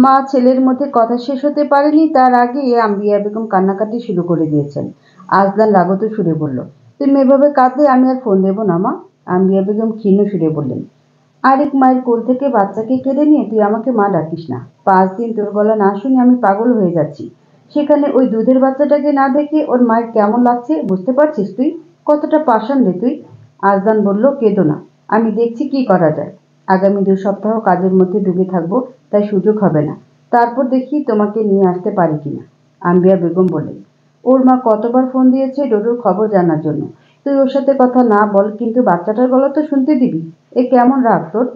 মা ছেলের মধ্যে কথা শেষ হতে পারেনি তার আগেই আম্বিয়া বেগম কান্নাকাটি শুরু করে দিয়েছেন। আজলান রাগত সুরে বলল, তুমি এভাবে কাঁদলে আমি আর ফোন দেবো না মা। আম্বিয়া বেগম ক্ষীণ সুরে বললেন, আরেক মায়ের কোল থেকে বাচ্চাকে কেড়ে নিয়ে তুই আমাকে মা ডাকিস না। 5 দিন তোর গলা না শুনে আমি পাগল হয়ে যাচ্ছি। সেখানে ওই দুধের বাচ্চাটাকে না দেখে ওর মায়ের কেমন লাগছে বুঝতে পারছিস তুই? কতটা পাষাণ রে তুই। আজলান বলল, কেঁদো না, আমি দেখছি কি করা যায়। আগামী 2 সপ্তাহ কাজের মধ্যে ডুবে থাকবো, তাই সুযোগ হবে না। তারপর দেখি তোমাকে নিয়ে আসতে পারি কিনা। আম্বিয়া বেগম বললেন, ওর মা কতবার ফোন দিয়েছে ডোডোর খবর জানার জন্য। তুই ওর সাথে কথা না বল, কিন্তু বাচ্চাটার গলা তো শুনতে দিবি। এ কেমন রাগ তোর?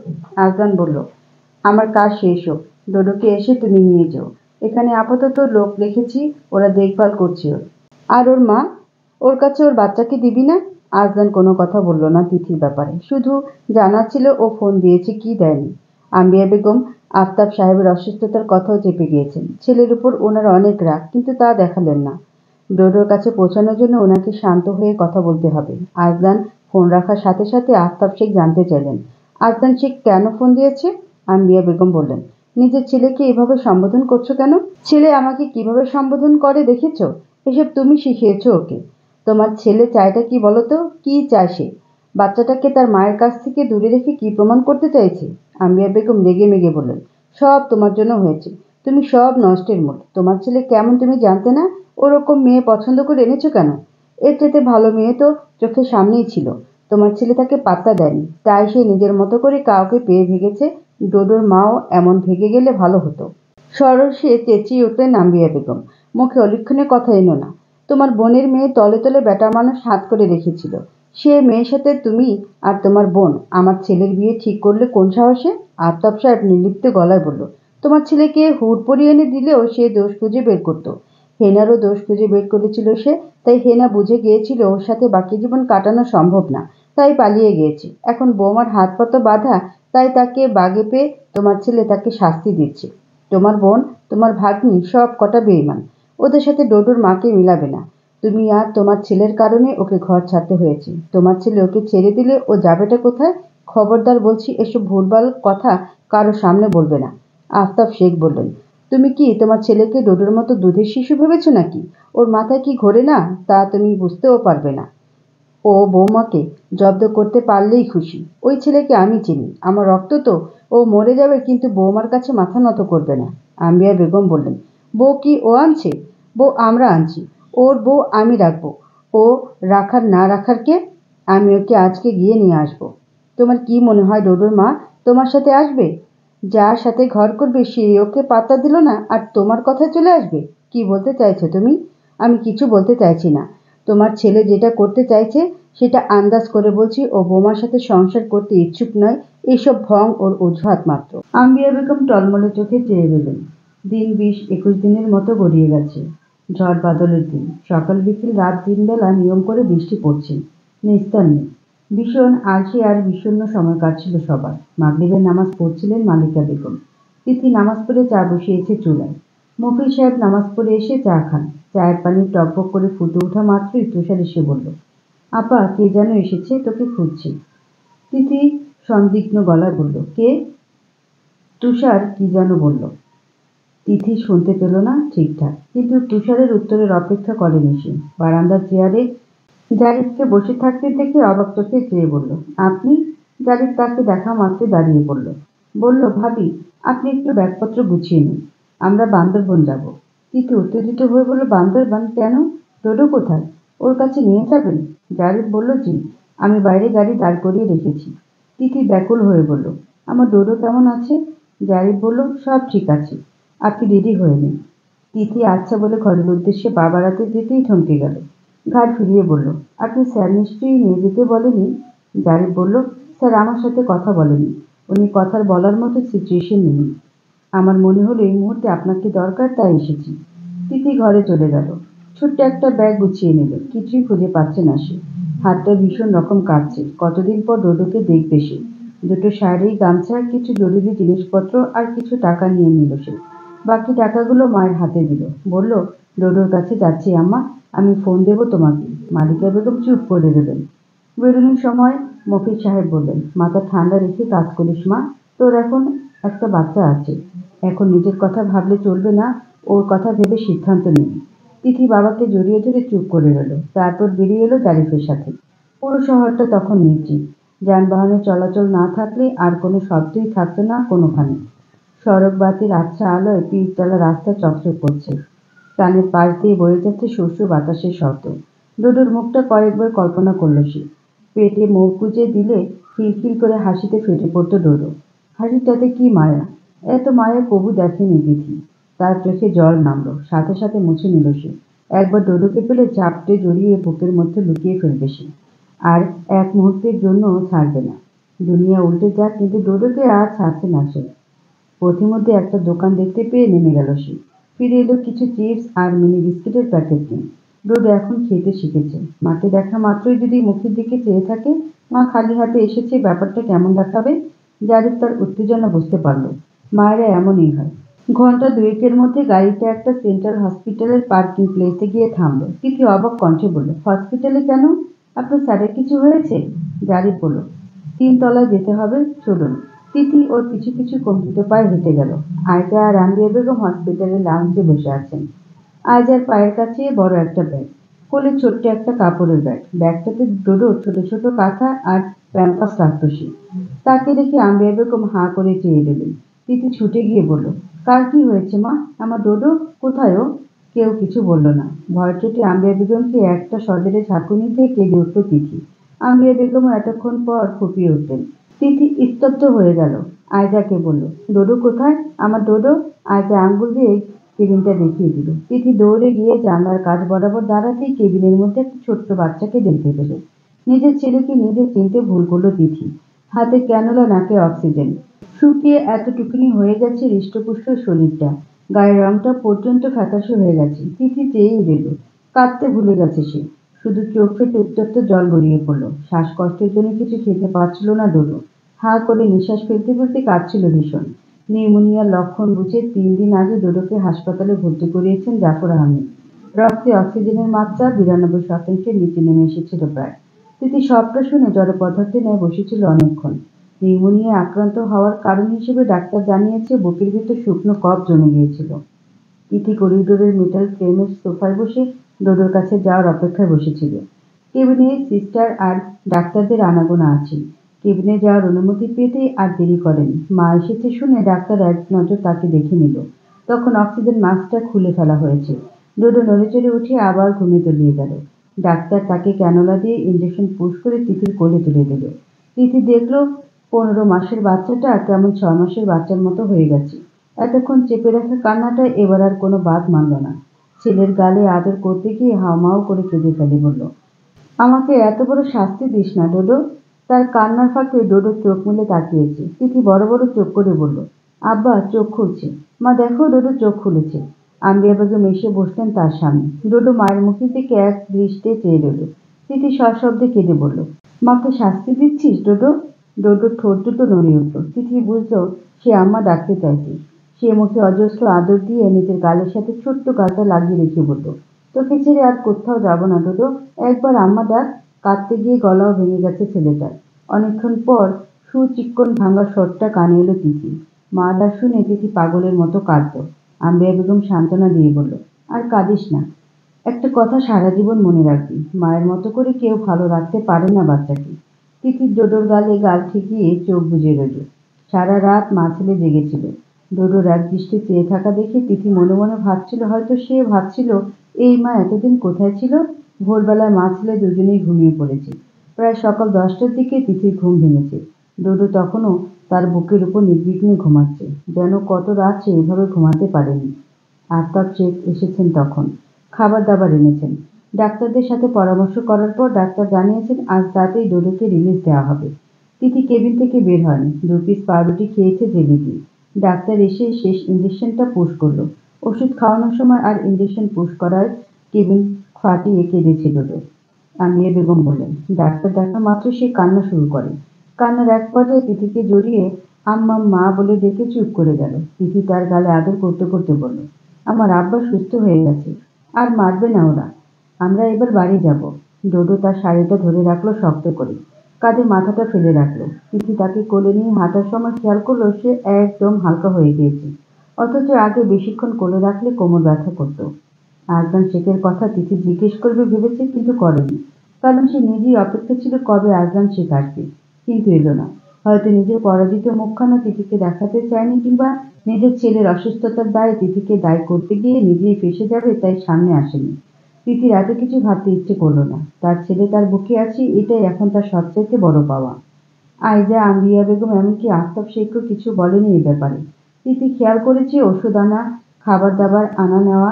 আজলান বলল, আমার কাজ শেষ হোক, ডোডোকে এসে তুমি নিয়ে যাও। এখানে আপাতত লোক রেখেছি, ওরা দেখভাল করছে ওর। আর ওর মা, ওর কাছে ওর বাচ্চাকে দিবি না? আজলান কোনো কথা বলল না তিথির ব্যাপারে, শুধু জানাচ্ছিল ও ফোন দিয়েছে কি দেয়নি। আম্বিয়া বেগম আফতাব সাহেবের অসুস্থতার কথাও চেপে গিয়েছেন। ছেলের উপর ওনার অনেক রাগ, কিন্তু তা দেখালেন না। ডোডোর কাছে পৌঁছানোর জন্য ওনাকে শান্ত হয়ে কথা বলতে হবে। আজলান ফোন রাখার সাথে সাথে আফতাব শেখ জানতে চাইলেন, আজলান শেখ কেন ফোন দিয়েছে? আম্বিয়া বেগম বললেন, নিজের ছেলেকে এভাবে সম্বোধন করছো কেন? ছেলে আমাকে কিভাবে সম্বোধন করে দেখেছো? এসব তুমি শিখিয়েছো ওকে। তোমার ছেলে চায়টা কি বলো তো? কি চায় সে? বাচ্চাটাকে তার মায়ের কাছ থেকে দূরে রেখে কি প্রমাণ করতে চাইছে? আম্বিয়া বেগম রেগে মেগে বললেন, সব তোমার জন্য হয়েছে। তুমি সব নষ্টের মূল। তোমার ছেলে কেমন তুমি জানতে না? ওরকম মেয়ে পছন্দ করে এনেছো কেন? এর চেয়ে ভালো মেয়ে তো চোখের সামনেই ছিল। তোমার ছেলে তাকে পাত্তা দেয়নি, তাই সে নিজের মতো করে কাউকে পেয়ে ভেগেছে। ডোডোর মাও এমন ভেগে গেলে ভালো হতো। সরসে চেঁচিয়ে উঠলেন আম্বিয়া বেগম, মুখে অলক্ষণে কথা এনো না। তোমার বোনের মেয়ে তলে তলে বেটা মানুষ হাত করে রেখেছিল। সে মেয়ের সাথে তুমি আর তোমার বোন আমার ছেলের বিয়ে ঠিক করলে কোন সাহসে? আফতাব সাহেব নির্লিপ্ত গলায় বলল, তোমার ছেলেকে হুড় পরিয়ে এনে দিলেও সে দোষ খুঁজে বের করতো। হেনারও দোষ খুঁজে বের করেছিল সে, তাই হেনা বুঝে গিয়েছিল ওর সাথে বাকি জীবন কাটানো সম্ভব না, তাই পালিয়ে গিয়েছে। এখন বৌমার হাত পা তো বাঁধা, তাই তাকে বাগে পেয়ে তোমার ছেলে তাকে শাস্তি দিচ্ছে। তোমার বোন, তোমার ভাগ্নি সব কটা বেঈমান। ওদের সাথে ডোডোর মাকে মিলাবে না। তুমি আর তোমার ছেলের কারণে ওকে ঘর ছাড়তে হয়েছে। তোমার ছেলে ওকে ছেড়ে দিলে ও যাবেটা কোথায়? খবরদার বলছি, এসব ভুলভাল কথা কারো সামনে বলবে না। আফতাব শেখ বললেন, তুমি কি তোমার ছেলেকে ডোডোর মতো দুধের শিশু ভেবেছো নাকি? ওর মাথায় কি ঘোরে না তা তুমি বুঝতেও পারবে না। ও বৌমাকে জব্দ করতে পারলেই খুশি। ওই ছেলেকে আমি চিনি, আমার রক্ত তো। ও মরে যাবে, কিন্তু বৌমার কাছে মাথা নত করবে না। আম্বিয়া বেগম বললেন, বউ কি ও আনছে? বউ আমরা আনছি। ওর বউ আমি রাখবো। ও রাখার না রাখার কে? আমি ওকে আজকে গিয়ে নিয়ে আসবো। তোমার কি মনে হয় ডোডোর মা তোমার সাথে আসবে? যার সাথে ঘর করবে সে ওকে পাত্তা দিল না আর তোমার কথায় চলে আসবে? কি বলতে চাইছো তুমি? আমি কিছু বলতে চাইছি না। তোমার ছেলে যেটা করতে চাইছে সেটা আন্দাজ করে বলছি, ও বৌমার সাথে সংসার করতে ইচ্ছুক নয়। এইসব ভং ওর অজুহাত মাত্র। আম্বিয়া বেগম টলমলে চোখে চেয়ে রইলেন। দিন 20-21 দিনের মতো গড়িয়ে গেছে। ঝড় বাদলের দিন, সকাল বিকেল রাত 3 বেলা নিয়ম করে বৃষ্টি পড়ছে। নিস্তার নেই। ভীষণ আলসে আর বিষণ্ণ সময় কাটছিল সবার। মাগরিবের নামাজ পড়ছিলেন মালিকা বেগম। তিথি নামাজ পড়ে চা বসিয়েছে চুলায়। মফিজ সাহেব নামাজ পড়ে এসে চা খান। চায়ের পানি টকবক করে ফুটে ওঠা মাত্রই তুষার এসে বলল, আপা কে যেন এসেছে, তোকে খুঁজছি। তিথি সন্দিগ্ধ গলায় বলল, কে? তুষার কি যেন বলল। তিথি শুনতে পেল না ঠিকঠাক, কিন্তু তুষারের উত্তরের অপেক্ষা করেনি সে। বারান্দার চেয়ারে জারিফকে বসে থাকতে দেখে অবাক চোখে চেয়ে বলল, আপনি? জারিফ তাকে দেখা মাত্র দাঁড়িয়ে পড়ল। বলল, ভাবি আপনি একটু ব্যাগপত্র গুছিয়ে নিন, আমরা বান্দরবন যাব। তিথি উত্তেজিত হয়ে বলল, বান্দরবান কেন? ডোডো কোথায়? ওর কাছে নিয়ে যাবেন? জারিফ বলল, জি, আমি বাইরে গাড়ি দাঁড় করিয়ে রেখেছি। তিথি ব্যাকুল হয়ে বলল, আমার ডোডো কেমন আছে? জারিফ বলল, সব ঠিক আছে, আপনি রেডি হয়ে নিন। তিথি আচ্ছা বলে ঘরের উদ্দেশ্যে পা বাড়াতে যেতেই থমকে গেল। ঘাড় ফিরিয়ে বলল, আপনি স্যার নিশ্চয়ই নিয়ে যেতে বলেনি? জারিফ বলল, স্যার আমার সাথে কথা বলেনি। উনি কথার বলার মতো সিচুয়েশন নেই। আমার মনে হলো এই মুহূর্তে আপনাকে দরকার, তাই এসেছি। তিথি ঘরে চলে গেল। ছোট্ট একটা ব্যাগ গুছিয়ে নিল। কিছুই খুঁজে পাচ্ছে না সে। হাতটা ভীষণ রকম কাঁপছে। কতদিন পর ডোডোকে দেখবে সে। দুটো শাড়ি, গামছা, কিছু জরুরি জিনিসপত্র আর কিছু টাকা নিয়ে নিল সে। বাকি টাকাগুলো মায়ের হাতে দিল। বলল, ডোডোর কাছে যাচ্ছি আম্মা, আমি ফোন দেবো তোমাকে। মালিকা বেগম চুপ করে রইলেন। বেরোনোর সময় মফিজ সাহেব বললেন, মাথা ঠান্ডা রেখে কাজ করিস মা, তোর এখন একটা বাচ্চা আছে। এখন নিজের কথা ভাবলে চলবে না, ওর কথা ভেবে সিদ্ধান্ত নিবি। তিথি বাবাকে জড়িয়ে ধরে চুপ করে রইল। তারপর বেরিয়ে এলো জারিফের সাথে। পুরো শহরটা তখন নির্জীব। যানবাহনের চলাচল না থাকলে আর কোনো শব্দই থাকতো না কোনোখানে। সড়ক বাতির আবছা আলোয় পিচঢালা রাস্তা চকচক করছে। কানের পাশ দিয়ে বয়ে যাচ্ছে শস্য বাতাসের শব্দ। ডোডোর মুখটা কয়েকবার কল্পনা করল সে। পেটে মুখ গুজে দিলে খিলখিল করে হাসিতে ফেটে পড়তো ডোডো। হাসিটাতে কি মায়া! এত মায়া কবু দেখেনি তিথি। তার চোখে জল নামলো, সাথে সাথে মুছে নিল সে। একবার ডোডোকে পেলে চাপটে জড়িয়ে বুকের মধ্যে লুকিয়ে ফেলবে সে। আর এক মুহূর্তের জন্যও ছাড়বে না। দুনিয়া উল্টে যাক, কিন্তু ডোডোকে আর ছাড়ছে না সে। পথিমধ্যে একটা দোকান দেখতে পেয়ে নেমে গেল সে। ফিরে এলো কিছু চিপস আর মিনি বিস্কিটের প্যাকেট নিয়ে। ডোডো এখন খেতে শিখেছে। মাকে দেখা মাত্রই যদি মুখের দিকে চেয়ে থাকে, মা খালি হাতে এসেছে, ব্যাপারটা কেমন দেখাবে? জারিফ তার উত্তেজনা বুঝতে পারল। মায়েরা এমনই হয়। ঘন্টা দুয়েকের মধ্যে গাড়িটা একটা সেন্ট্রাল হসপিটালের পার্কিং প্লেসে গিয়ে থামলো। তিথি অবাক কণ্ঠে বলল, হসপিটালে কেন? আপনার স্যারের কিছু হয়েছে? জারিফ বলল, 3 তলায় যেতে হবে, চলুন। তিথি ওর পিছু পিছু কম্পিত পায়ে হেঁটে গেল। আয়জা আর রামদিয়া বেগম হসপিটালের লাউঞ্জে বসে আছেন। আয়জার পায়ের কাছে বড় একটা ব্যাগ, কোলে ছোট্ট একটা কাপড়ের ব্যাগ। ব্যাগটাতে ডোডোর ছোট ছোট কাঁথা আর প্যাম্পাস রাখত সে। তাকে দেখে আম্বিয়া বেগম হাঁ করে চেয়ে রইলেন। তিথি ছুটে গিয়ে বলল, কার কি হয়েছে মা? আমার ডোডো কোথায়? ও কেউ কিছু বলল না। ভয় চোটে আম্বিয়া বেগমকে একটা সজোরে ঝাঁকুনিতে কেঁদে উঠল তিথি। আম্বিয়া বেগমও এতক্ষণ পর ফুঁপিয়ে উঠলেন। তিথি স্তব্ধ হয়ে গেল। আয়জাকে বলল, ডোডো কোথায়? আমার ডোডো? আয়জা আঙ্গুল দিয়ে কেবিনটা দেখিয়ে দিল। তিথি দৌড়ে গিয়ে জানলার কাছ বরাবর দাঁড়াতেই কেবিনের মধ্যে একটা ছোট্ট বাচ্চাকে দেখতে পেল। নিজের ছেলেকে নিজে চিনতে ভুল করলো তিথি। হাতে ক্যানুলা, নাকে অক্সিজেন। শুকিয়ে এতটুকুনি হয়ে গেছে হৃষ্টপুষ্ট শরীরটা। গায়ের রংটা পর্যন্ত ফ্যাকাশে হয়ে গেছে। তিথি চেয়েই রইল। কাঁদতে ভুলে গেছে সে। শুধু চোখ ফেটে উত্তপ্ত জল গড়িয়ে পড়ল। শ্বাসকষ্টের জন্য কিছু খেতে পারছিল না ডোডো। হাঁ করে নিঃশ্বাস ফেলতে ফেলতে কাঁদছিল ভীষণ। নিউমোনিয়ার লক্ষণ বুঝে 3 দিন আগে ডোডোকে হাসপাতালে ভর্তি করিয়েছেন জাফর আহমেদ। রক্তে অক্সিজেনের মাত্রা 92%-এর নিচে নেমে এসেছিল প্রায়। তিথি সবটা শুনে জড়পদার্থের ন্যায় বসেছিল অনেকক্ষণ। নিউমোনিয়ায় আক্রান্ত হওয়ার কারণ হিসেবে ডাক্তার জানিয়েছে বুকের ভিতর শুকনো কফ জমে গিয়েছিল। তিথি করিডোরের মেটাল ফ্রেমের সোফায় বসে ডোডোর কাছে যাওয়ার অপেক্ষায় বসেছিল। কেবিনে সিস্টার আর ডাক্তারদের আনাগোনা আছে। কেবিনে যাওয়ার অনুমতি পেতেই আর দেরি করেনি। মা এসেছে শুনে ডাক্তার এক নজর তাকে দেখে নিল। তখন অক্সিজেন মাস্কটা খুলে ফেলা হয়েছে। ডোডো নড়েচড়ে উঠে আবার ঘুমে তলিয়ে গেল। ডাক্তার তাকে ক্যানোলা দিয়ে ইঞ্জেকশন পুশ করে তিথির কোলে তুলে দিল। তিথি দেখল 15 মাসের বাচ্চাটা কেমন 6 মাসের বাচ্চার মতো হয়ে গেছে। এতক্ষণ চেপে রাখা কান্নাটা এবার আর কোনো বাদ মানল না। ছেলের গালে আদর করতে গিয়ে হাউমাউ করে কেঁদে ফেলে বলল, আমাকে এত বড় শাস্তি দিস না ডোডো। তার কান্নার ফাঁকে ডোডো চোখ মেলে তাকিয়েছে। তিথি বড় বড় চোখ করে বলল, আব্বা চোখ খুলছে। মা দেখো, ডোডো চোখ খুলেছে। আম্বিয়া বেগম এসে বসলেন তার সামনে। ডোডো মায়ের মুখের দিকে এক দৃষ্টে চেয়ে রইল। তিথি সশব্দে কেঁদে বলল, মাকে শাস্তি দিচ্ছিস ডোডো? ডোডোর ঠোঁট দুটো নড়ে উঠল। তিথি বুঝল সে আম্মা ডাকতে চাইছে। সে মুখে অজস্র আদর দিয়ে নিজের গালের সাথে ছোট্ট গালটা লাগিয়ে রেখে বলল, তোকে ছেড়ে আর কোথাও যাব না ডোডো, একবার আম্মা ডাক। কাঁদতে গিয়ে গলাও ভেঙে গেছে ছেলেটার। অনেকক্ষণ পর সুচিক্কন ভাঙা স্বরটা কানে এলো তিথি। মা ডাক শুনে তিথি পাগলের মতো কাঁদত। আম্বিয়া বেগম সান্ত্বনা দিয়ে বলল, আর কাঁদিস না। একটা কথা সারা জীবন মনে রাখবি, মায়ের মতো করে কেউ ভালো রাখতে পারে না বাচ্চাকে। তিথি ডোডোর গালে গাল ঠেকিয়ে চোখ বুজে রইল। সারা রাত মা ছেলে জেগেছিল। ডোডোর এক দৃষ্টি চেয়ে থাকা দেখে তিথি মনে মনে ভাবছিল, হয়তো সে ভাবছিল এই মা এতদিন কোথায় ছিল। ভোরবেলায় মা ছেলে দুজনেই ঘুমিয়ে পড়েছে। প্রায় সকাল 10টার দিকে তিথির ঘুম ভেঙেছে। ডোডো তখনও তার বুকের উপর নির্বিঘ্নে ঘুমাচ্ছে, যেন কত রাত সে এভাবে ঘুমাতে পারেনি। আফতাব শেখ এসেছেন তখন। খাবার দাবার এনেছেন। ডাক্তারদের সাথে পরামর্শ করার পর ডাক্তার জানিয়েছেন আজ রাতেই ডোডোকে রিলিজ দেওয়া হবে। তিথি কেবিন থেকে বের হয়নি। 2 পিস পাউরুটি খেয়েছে জেলি দিয়ে। ডাক্তার এসে শেষ ইঞ্জেকশনটা পুশ করলো। ওষুধ খাওয়ানোর সময় আর ইঞ্জেকশন পুশ করায় কেবিন ফাটিয়ে কেঁদেছে ডোডো। আমিয়া বেগম বললেন, ডাক্তার দেখা মাত্র সে কান্না শুরু করে। কান্নার এক পর্যায়ে তিথিকে জড়িয়ে আম্মা মা বলে ডেকে চুপ করে গেল। তিথি তার গালে আদর করতে করতে বলল, আমার আব্বা সুস্থ হয়ে গেছে, আর মারবে না ওরা, আমরা এবার বাড়ি যাব। ডোডো তার শাড়িটা ধরে রাখলো শক্ত করে। কাঁধে মাথাটা ফেলে রাখলো। তিথি তাকে কোলে নিয়ে হাঁটার সময় খেয়াল করলো সে একদম হালকা হয়ে গিয়েছে। অথচ আগে বেশিক্ষণ কোলে রাখলে কোমর ব্যথা করত। আজলান শেখের কথা তিথি জিজ্ঞেস করবে ভেবেছে, কিন্তু করেনি। কারণ সে নিজেই অপেক্ষা ছিল কবে আজলান শেখ আসবে, কিন্তু এলো না। হয়তো নিজের পরাজিত মুখখানা তিথিকে দেখাতে চায়নি, কিংবা নিজের ছেলের অসুস্থতার দায়ে তিথিকে দায়ী করতে গিয়ে নিজেই ফেঁসে যাবে তাই সামনে আসেনি। তিথির এত কিছু ভাবতে ইচ্ছে করলো না। তার ছেলে তার বুকে আছে, এটাই এখন তার সবচাইতে বড় পাওয়া। আইজা, আম্বিয়া বেগম, এমনকি আফতাব শেখও কিছু বলেনি এ ব্যাপারে। তিথি খেয়াল করেছে ওষুধ আনা, খাবার দাবার আনা নেওয়া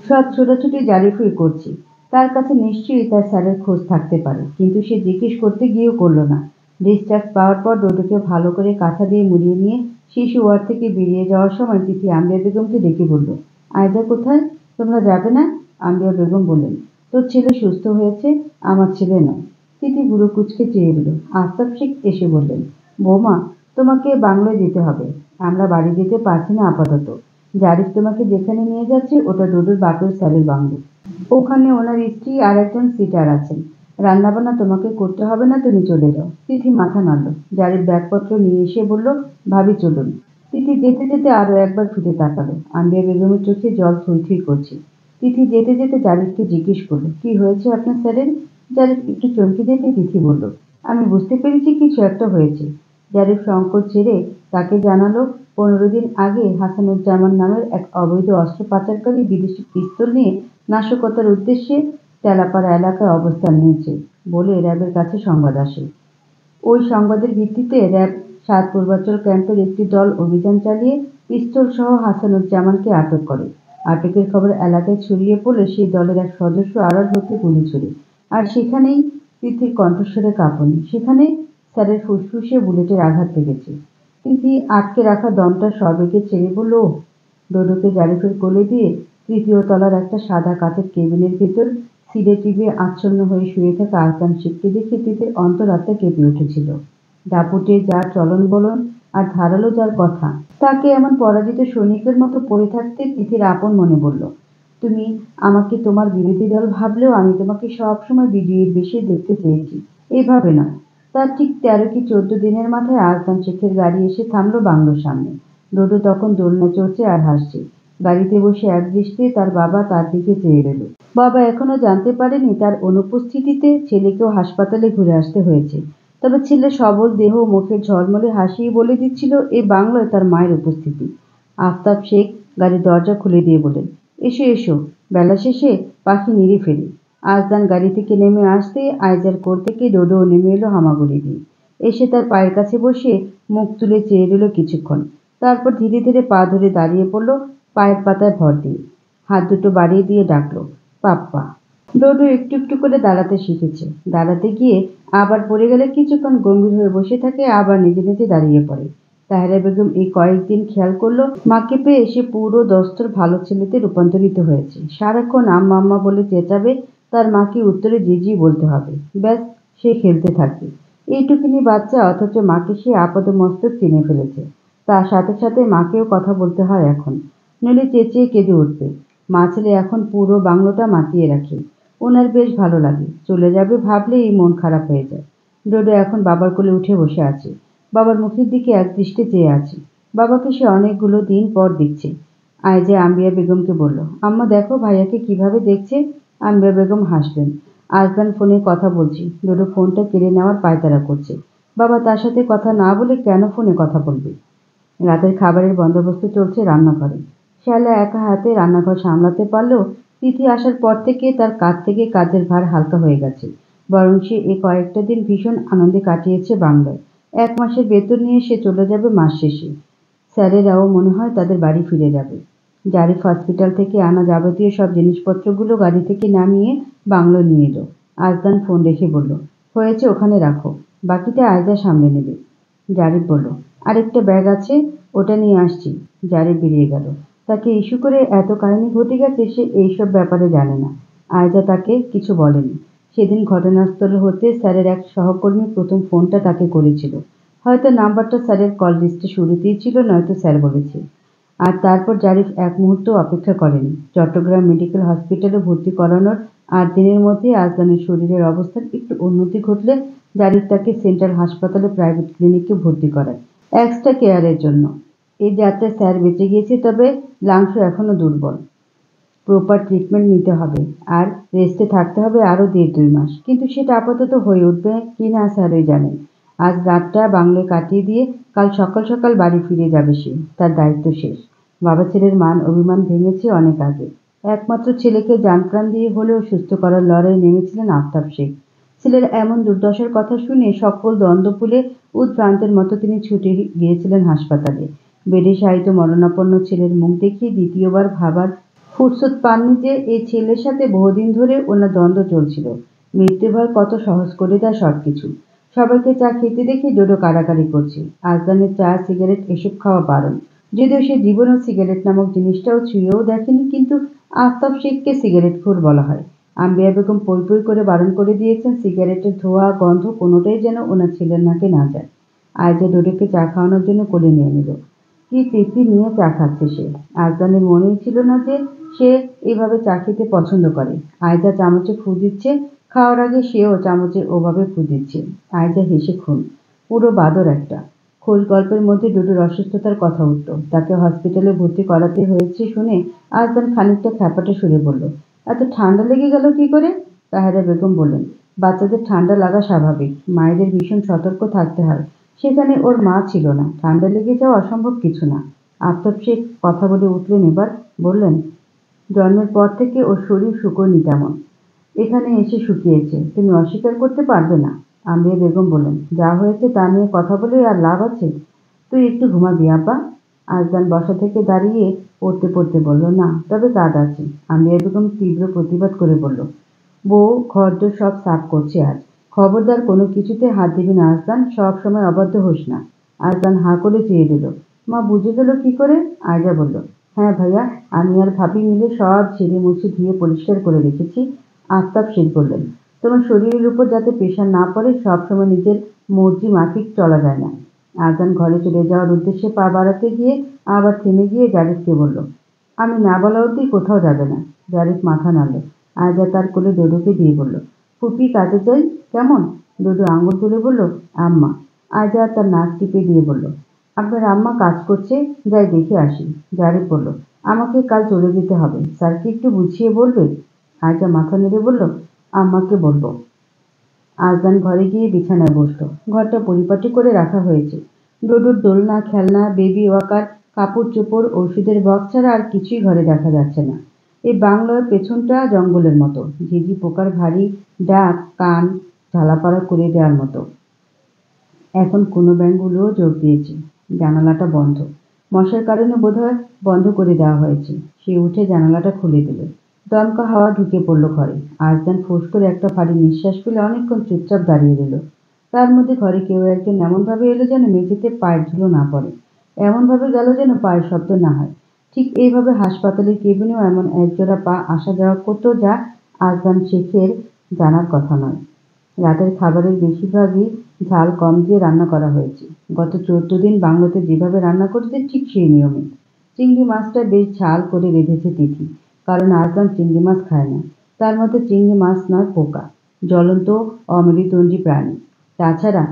সব ছোটাছুটি জারিফই করছে। তার কাছে নিশ্চয়ই তার স্যারের খোঁজ থাকতে পারে, কিন্তু সে জিজ্ঞেস করতে গিয়েও করল না। ডিসচার্জ পাওয়ার পর ডোডোকে ভালো করে কাঁথা দিয়ে মুড়িয়ে নিয়ে শিশু ওয়ার্ড থেকে বেরিয়ে যাওয়ার সময় তিথি আম্বিয়া বেগমকে ডেকে বলল, আয়জা কোথায়? তোমরা যাবে না? আম্বিয়া বেগম বললেন, তোর ছেলে সুস্থ হয়েছে, আমার ছেলে নয়। তিথি বুড়ো কুচকে চেয়ে এলো। আফতাব শেখ এসে বললেন, বৌমা, তোমাকে বাংলায় যেতে হবে। আমরা বাড়ি যেতে পারছি না আপাতত। জারিফ তোমাকে যেখানে নিয়ে যাচ্ছে ওটা ডোডোর বাপের স্যারের বাংলো। ওখানে ওনার স্ত্রী আর একজন সিটার আছেন। রান্নাবান্না তোমাকে করতে হবে না, তুমি চলে যাও। তিথি মাথা নাড়ল। জারিফ ব্যাগপত্র নিয়ে এসে বলল, ভাবি চলুন। তিথি যেতে যেতে আরো একবার ফিরে তাকালো। আম্বিয়া বেগমের চোখে জল থই থই করছে। তিথি যেতে যেতে জারিফকে জিজ্ঞেস করলো, কি হয়েছে আপনার স্যারের? জারিফ একটু চমকে যেতে তিথি বলল, আমি বুঝতে পেরেছি কিছু একটা হয়েছে। জারিফ সংকোচ ছেড়ে তাকে জানালো, 15 দিন আগে হাসানুজ্জামান নামের এক অবৈধ অস্ত্র পাচারকারী বিদেশি পিস্তল নিয়ে নাশকতার উদ্দেশ্যে তেলাপাড়া এলাকায় অবস্থান নিয়েছে বলে র্যাবের কাছে সংবাদ আসে। ওই সংবাদের ভিত্তিতে র্যাব 7 পূর্বাঞ্চল ক্যাম্পের একটি দল অভিযান চালিয়ে পিস্তল সহ হাসানুজ্জামানকে আটক করে। আটকের খবর এলাকায় ছড়িয়ে পড়লে সেই দলের এক সদস্য আড়াল হতে গুলি ছোড়ে। আর সেখানেই তিথির কণ্ঠস্বরে কাঁপুনি। সেখানে স্যারের ফুসফুসে বুলেটের আঘাত লেগেছে। তিথি আটকে রাখা দমটা সবেগে ছেড়ে বলল, ডোডোকে জারিফের কোলে দিয়ে তৃতীয় তলার একটা সাদা কাচের কেবিনের ভেতর সিটে টিপে আচ্ছন্ন হয়ে শুয়ে থাকা আজলান শেখকে দেখে তিথির অন্তরাত্মা কেঁপে উঠেছিল। দাপুটে যার চলন বলন আর ধারালো যার কথা, তাকে এমন পরাজিত সৈনিকের মতো পড়ে থাকতে তিথির আপন মনে বলল, তুমি আমাকে তোমার বিরোধী দল ভাবলেও আমি তোমাকে সবসময় বিজয়ীর বেশি দেখতে চেয়েছি, এইভাবে নয়। তার ঠিক 13 কি 14 দিনের মাথায় আজলান শেখের গাড়ি এসে থামলো বাংলোর সামনে। ডোডো তখন দোলনা চড়ছে আর হাসছে। গাড়িতে বসে একদৃষ্টে তার বাবা তার দিকে চেয়ে রইল। বাবা এখনো জানতে পারেনি তার অনুপস্থিতিতে ছেলেকেও হাসপাতালে ঘুরে আসতে হয়েছে। তবে ছেলের সবল দেহ, মুখের ঝলমলে হাসিই বলে দিচ্ছিল এই বাংলায় তার মায়ের উপস্থিতি। আফতাব শেখ গাড়ির দরজা খুলে দিয়ে বলেন, এসো এসো, বেলা শেষে পাখি নিড়ে ফেরি। আজলান গাড়ি থেকে নেমে আসতে আইজার কোল থেকে ডোডো নেমে এলো হামাগুড়ি দিয়ে। এসে তার পায়ের কাছে বসে মুখ তুলে চেয়ে রইল কিছুক্ষণ। তারপর ধীরে ধীরে পা ধরে দাঁড়িয়ে পড়ল পায়ের পাতায় ভর দিয়ে। হাত দুটো বাড়িয়ে দিয়ে ডাকলো, পাপ্পা। ডোডো একটু একটু করে দাঁড়াতে শিখেছে। দাঁড়াতে গিয়ে আবার পড়ে গেলে কিছুক্ষণ গম্ভীর হয়ে বসে থাকে, আবার নিজে নিজে দাঁড়িয়ে পড়ে। তাহেরা বেগম এই কয়েকদিন খেয়াল করলো মাকে পেয়ে সে পুরো দস্তর ভালো ছেলেতে রূপান্তরিত হয়েছে। সারাক্ষণ আম্মা আম্মা বলে চেঁচাবে, তার মাকে উত্তরে জি জি বলতে হবে। ব্যাস, সে খেলতে থাকবে। এইটুকুনি বাচ্চা, অথচ মাকে সে আপাদমস্তক চিনে ফেলেছে। তার সাথে সাথে মাকেও কথা বলতে হয় এখন, নইলে চেঁচিয়ে কেঁদে উঠবে। মা ছেলে এখন পুরো বাংলোটা মাতিয়ে রাখে। ওনার বেশ ভালো লাগে। চলে যাবে ভাবলেই মন খারাপ হয়ে যায়। ডোডো এখন বাবার কোলে উঠে বসে আছে। বাবার মুখের দিকে একদৃষ্টে চেয়ে আছে। বাবাকে সে অনেকগুলো দিন পর দেখছে। আইজা আম্বিয়া বেগমকে বলল, আম্মা দেখো ভাইয়াকে কিভাবে দেখছে। আম্বিয়া বেগম হাসলেন। আজলান ফোনে কথা বলছি। ডোডো ফোনটা কেড়ে নেওয়ার পায়তারা করছে। বাবা তার সাথে কথা না বলে কেন ফোনে কথা বলবে? রাতের খাবারের বন্দোবস্ত চলছে রান্নাঘরে। শ্যালা একা হাতে রান্নাঘর সামলাতে পারলেও তিথি আসার পর থেকে তার কাঁধ থেকে কাজের ভার হালকা হয়ে গেছে। বরং সে এ কয়েকটা দিন ভীষণ আনন্দে কাটিয়েছে বাংলায়। 1 মাসের বেতন নিয়ে সে চলে যাবে মাস শেষে। স্যারেরাও মনে হয় তাদের বাড়ি ফিরে যাবে। জারিফ হসপিটাল থেকে আনা যাবতীয় সব জিনিসপত্রগুলো গাড়ি থেকে নামিয়ে বাংলো নিয়ে এলো। আজলান ফোন রেখে বলল, হয়েছে, ওখানে রাখো, বাকিটা আয়জা সামলে নেবে। জারিফ বলল, আরেকটা ব্যাগ আছে, ওটা নিয়ে আসছি। জারিফ বেরিয়ে গেল। তাকে ইস্যু করে এত কাহিনী ঘটে গেছে, সে এইসব ব্যাপারে জানে না। আয়জা তাকে কিছু বলেনি। সেদিন ঘটনাস্থল হতে স্যারের এক সহকর্মী প্রথম ফোনটা তাকে করেছিল। হয়তো নাম্বারটা স্যারের কল লিস্টে শুরুতেই ছিল, নয়তো স্যার বলেছে। আর তারপর জারিফ এক মুহূর্ত অপেক্ষা করেনি। চট্টগ্রাম মেডিকেল হসপিটালে ভর্তি করানোর 8 দিনের মধ্যে আজলানের শরীরের অবস্থার একটু উন্নতি ঘটলে জারিফ তাকে সেন্ট্রাল হাসপাতালে প্রাইভেট ক্লিনিকে ভর্তি করায় এক্সট্রা কেয়ারের জন্য। এই যাত্রায় স্যার বেঁচে গিয়েছে, তবে লাংস এখনো দুর্বল। প্রপার ট্রিটমেন্ট নিতে হবে আর রেস্টে থাকতে হবে আরও 1.5-2 মাস। কিন্তু সেটা আপাতত হয়ে উঠবে কি না স্যারই জানেন। আজ রাতটা বাংলোয় কাটিয়ে দিয়ে কাল সকাল সকাল বাড়ি ফিরে যাবে সে। তার দায়িত্ব শেষ। বাবা ছেলের মান অভিমান ভেঙেছে অনেক আগে। একমাত্র ছেলেকে জানপ্রাণ দিয়ে হলেও সুস্থ করার লড়াইয়ে নেমেছিলেন আফতাব শেখ। ছেলের এমন দুর্দশার কথা শুনে সকল দ্বন্দ্ব ভুলে উদ্ভ্রান্তের মতো তিনি ছুটে গিয়েছিলেন হাসপাতালে। বেডে শায়িত মরণাপন্ন ছেলের মুখ দেখিয়ে দ্বিতীয়বার ভাবার ফুরসত পাননি যে এই ছেলের সাথে বহুদিন ধরে ওনার দ্বন্দ্ব চলছিল। মৃত্যু ভয় কত সহজ করে দেয় সবকিছু। সবাইকে চা খেতে দেখে ডোডো কাড়াকাড়ি করছে। আজদানের চা, সিগারেট এসব খাওয়া বারণ। যদিও সে জীবনেও সিগারেট নামক জিনিসটাও ছুঁয়েও দেখেনি, কিন্তু আফতাব শেখকে সিগারেটখোর বলা হয়। আম্বিয়া বেগম পই পই করে বারণ করে দিয়েছেন, সিগারেটের ধোঁয়া, গন্ধ কোনোটাই যেন ওনার ছেলের নাকে না যায়। আয়জা ডোডোকে চা খাওয়ানোর জন্য কোলে নিয়ে নিল। কি তৃপ্তি নিয়ে চা খাচ্ছে সে। আজদানের মনেই ছিল না যে সে এভাবে চা খেতে পছন্দ করে। আয়জা চামচে ফু দিচ্ছে, খাওয়ার আগে সেও চামচে ওভাবে ফু দিচ্ছে। আয়জা হেসে খুন। পুরো বাদর একটা। খোশ গল্পের মধ্যে ডোডোর অসুস্থতার কথা উঠল। তাকে হসপিটালে ভর্তি করাতে হয়েছে শুনে আজদান খানিকটা খ্যাপাটে সুরে বলল, এত ঠান্ডা লেগে গেল কি করে? তাহেরা বেগম বললেন, বাচ্চাদের ঠান্ডা লাগা স্বাভাবিক। মায়েদের ভীষণ সতর্ক থাকতে হয়। সেখানে ওর মা ছিল না। ঠান্ডা লেগে যাওয়া অসম্ভব কিছু না। আফতাব শেখ কথা বলে উঠলেন এবার। বললেন, জন্মের পর থেকে ওর শরীর শুকোয়নি তেমন। এখানে এসে শুকিয়েছে। তুমি অস্বীকার করতে পারবে না। আম্বিয়া বেগম বললেন, যা হয়েছে তা নিয়ে কথা বলে আর লাভ আছে? তুই একটু ঘুমাবি আব্বা? আজদান বসা থেকে দাঁড়িয়ে পড়তে পড়তে বলল, না, তবে কাজ আছে। আম্বিয়া বেগম তীব্র প্রতিবাদ করে বলল, বউ ঘরদোর সব সাফ করছে আজ। খবরদার কোনো কিছুতে হাত দিবি না আজদান, সব সময় অবাধ্য হোস না। আজদান হাঁ করে চেয়ে দিল। মা বুঝে গেল কি করে? আয়জা বলল, হ্যাঁ ভাইয়া, আমি আর ভাবি মিলে সব ঝেড়ে মুছে ধুয়ে পরিষ্কার করে রেখেছি। আফতাব শেখ বললেন, তোমার শরীরের উপর যাতে প্রেশার না পড়ে, সবসময় নিজের মর্জি মাফিক চলা যায় না। আজদান ঘরে চলে যাওয়ার উদ্দেশ্যে পা বাড়াতে গিয়ে আবার থেমে গিয়ে জারিফকে বলল, আমি না বলা অবধি কোথাও যাবে না। জারিফ মাথা নাড়ল। আয়জা তার কোলে ডোডোকে দিয়ে বলল, ফুপি কাজে যাই কেমন? ডোডো আঙুল তুলে বলল, আম্মা। আয়জা তার নাক টিপে দিয়ে বলল, আপনার আম্মা কাজ করছে, যাই দেখে আসি। জারিফ বলল, আমাকে কাল চলে যেতে হবে, স্যারকে একটু বুঝিয়ে বলবে? আয়জা মাথা নেড়ে বলল, আম্মাকে বলবো। আজদান ঘরে গিয়ে বিছানায় বসল। ঘরটা পরিপাটি করে রাখা হয়েছে। ডোডোর দোলনা, খেলনা, বেবি ওয়াকার, কাপড় চোপড়, ওষুধের বক্স ছাড়া আর কিছুই ঘরে দেখা যাচ্ছে না। এই বাংলোর পেছনটা জঙ্গলের মতো। ঝিঝি পোকার ভারী ডাক কান ঝালাপালা করে দেওয়ার মতো। এখন কোনো ব্যাঙগুলোও যোগ দিয়েছে। জানালাটা বন্ধ। মশার কারণে বোধহয় বন্ধ করে দেওয়া হয়েছে। সে উঠে জানালাটা খুলে দিল। দমকা হাওয়া ঢুকে পড়ল ঘরে। আজদান ফোঁস করে একটা ভারী নিঃশ্বাস ফেলে অনেকক্ষণ চুপচাপ দাঁড়িয়ে রইল। তার মধ্যে ঘরে কেউ একজন এমনভাবে এলো যেন মেঝেতে পায়ের ধুলো না পড়ে। এমনভাবে গেল যেন পায়ের শব্দ না হয়। ঠিক এইভাবে হাসপাতালের কেবিনেও এমন একজোড়া পা আসা যাওয়া করত, যা আজদান শেখের জানার কথা নয়। রাতের খাবারের বেশিরভাগই ঝাল কম দিয়ে রান্না করা হয়েছে। গত 14 দিন বাংলোতে যেভাবে রান্না করেছে ঠিক সেই নিয়মে। চিংড়ি মাছটা বেশ ঝাল করে রেঁধেছে তিথি, কারণ আজদান চিংড়ি মাছ খায় না। তার মতে চিংড়ি মাছ নয়, পোকা, জ্বলন্ত অমেরুদণ্ডী প্রাণী। তাছাড়া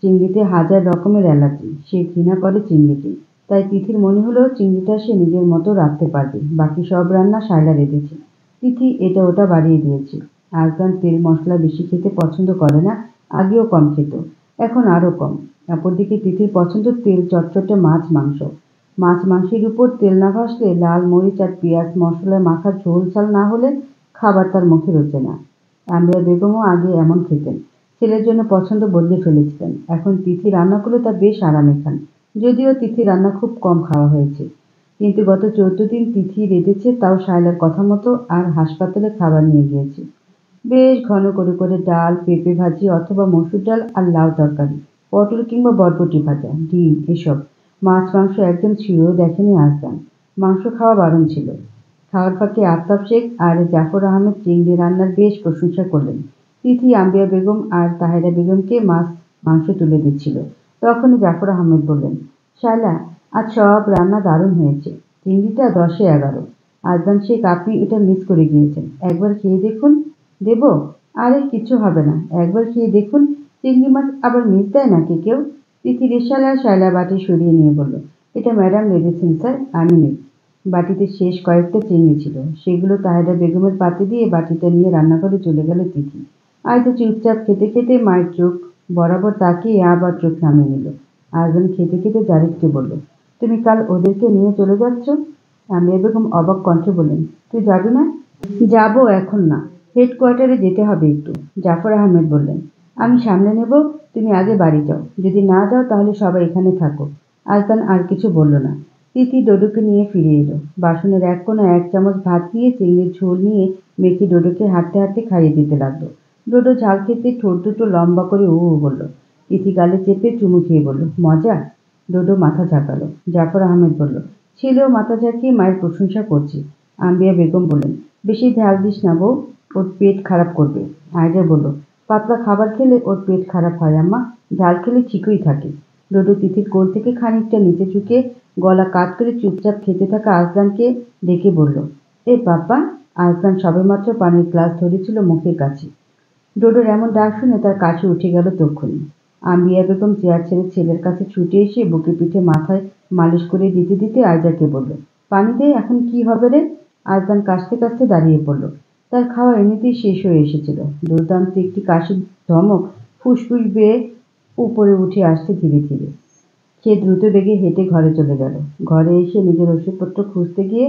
চিংড়িতে হাজার রকমের অ্যালার্জি। সে ঘৃণা করে চিংড়িকে। তাই তিথির মনে হলো চিংড়িটা সে নিজের মতো রাখতে পারবে। বাকি সব রান্না শায়লা রেঁধেছে। তিথি এটা ওটা বাড়িয়ে দিয়েছে। আজদান তেল মশলা বেশি খেতে পছন্দ করে না। আগেও কম খেত, এখন আরও কম। অপরদিকে তিথির পছন্দ তেল চটচটে মাছ মাংস। মাছ মাংসের উপর তেল না ভাসলে, লাল মরিচ আর পেঁয়াজ মশলায় মাখা ঝোল ঝাল না হলে খাবার তার মুখে রোচে না। আম্বিয়া বেগমও আগে এমন খেতেন। ছেলের জন্য পছন্দ বদলে ফেলেছিলেন। এখন তিথি রান্না করলে তা বেশ আরামে খান। যদিও তিথি রান্না খুব কম খাওয়া হয়েছে, কিন্তু গত 14 দিন তিথি রেঁধেছে, তাও শায়লার কথা মতো, আর হাসপাতালে খাবার নিয়ে গিয়েছে। বেশ ঘন করে করে ডাল, পেঁপে ভাজি অথবা মসুর ডাল আর লাউ তরকারি, পটল কিংবা বরবটি ভাজা, ডিম, এসব। মাছ মাংস একদম ছুঁয়েও দেখেনি আজদান। মাংস খাওয়া বারণ ছিল। খাওয়ার ফাঁকে আফতাব শেখ আর জাফর আহমেদ চিংড়ি রান্নার বেশ প্রশংসা করলেন। তিথি আম্বিয়া বেগম আর তাহেরা বেগমকে মাছ মাংস তুলে দিচ্ছিল। তখনই জাফর আহমেদ বললেন, শায়লা, আজ সব রান্না দারুণ হয়েছে। চিংড়িটা 10-এ 11। আজদান শেখ, আপনি এটা মিস করে গিয়েছেন। একবার খেয়ে দেখুন। দেব? আরে কিচ্ছু হবে না, একবার খেয়ে দেখুন। চিংড়ি মাছ আবার মিস দেয় নাকি কেউ? তিথি রেশালা শায়লা বাটি সরিয়ে নিয়ে বলল, এটা ম্যাডাম মেডিসিন স্যার, আমি নেই। বাটিতে শেষ কয়েকটা চিংড়ি ছিল, সেগুলো তাহেরা বেগমের পাতে দিয়ে বাটিটা নিয়ে রান্নাঘরে চলে গেল তিথি। আয়তো চুপচাপ খেতে খেতে মায়ের চোখ বরাবর তাকিয়ে আবার চোখ নামিয়ে নিল। আজম খেতে খেতে জারিদকে বলল, তুমি কাল ওদেরকে নিয়ে চলে যাচ্ছ? আমিয়া বেগম অবাক কণ্ঠে বললেন, তুই যাবি না? যাবো, এখন না, হেডকোয়ার্টারে যেতে হবে একটু। জাফর আহমেদ বললেন, আমি সামলে নেব, তুমি আগে বাড়ি যাও। যদি না যাও তাহলে সবাই এখানে থাকো। আজদান আর কিছু বলল না। তিথি ডোডোকে নিয়ে ফিরে এলো। বাসনের এক কোণায় 1 চামচ ভাত নিয়ে চিংড়ির ঝোল নিয়ে মেখে ডোডোকে হাঁটতে হাঁটতে খাইয়ে দিতে লাগলো। ডোডো ঝাল খেতে ঠোঁট দুটো লম্বা করে উ উ বলল। তিথি গালে চেপে চুমু খেয়ে বলল, মজা? ডোডো মাথা ঝাঁকালো। জাফর আহমেদ বলল, ছেলেও মাথা ঝাঁকিয়ে মায়ের প্রশংসা করছে। আম্বিয়া বেগম বললেন, বেশি ঝাল দিস না বউ, ওর পেট খারাপ করবে। আয়জা বলল, পাতলা খাবার খেলে ওর পেট খারাপ হয় আম্মা, ঝাল খেলে ঠিকই থাকে। ডোডো তিথির কোল থেকে খানিকটা নিচে ঝুঁকে গলা কাত করে চুপচাপ খেতে থাকা আজলানকে ডেকে বলল, এ বাবা। আজলান সবেমাত্র পানির গ্লাস ধরেছিল মুখের কাছে। ডোডোর এমন ডাক শুনে তার কাশি উঠে গেল তক্ষুনি। আম্বিয়া বেগম চেয়ার ছেড়ে ছেলের কাছে ছুটে এসে বুকে পিঠে মাথায় মালিশ করে দিতে দিতে আয়জাকে বলল, পানি দে, এখন কি হবে রে? আজলান কাশতে কাশতে দাঁড়িয়ে পড়ল। তার খাওয়া এমনিতেই শেষ হয়ে এসেছিল। দুর্দান্ত একটি কাশির ধমক ফুসফুস বেয়ে উপরে উঠে আসছে ধীরে ধীরে। সে দ্রুত বেগে হেঁটে ঘরে চলে গেল। ঘরে এসে নিজের ওষুধপত্র খুঁজতে গিয়ে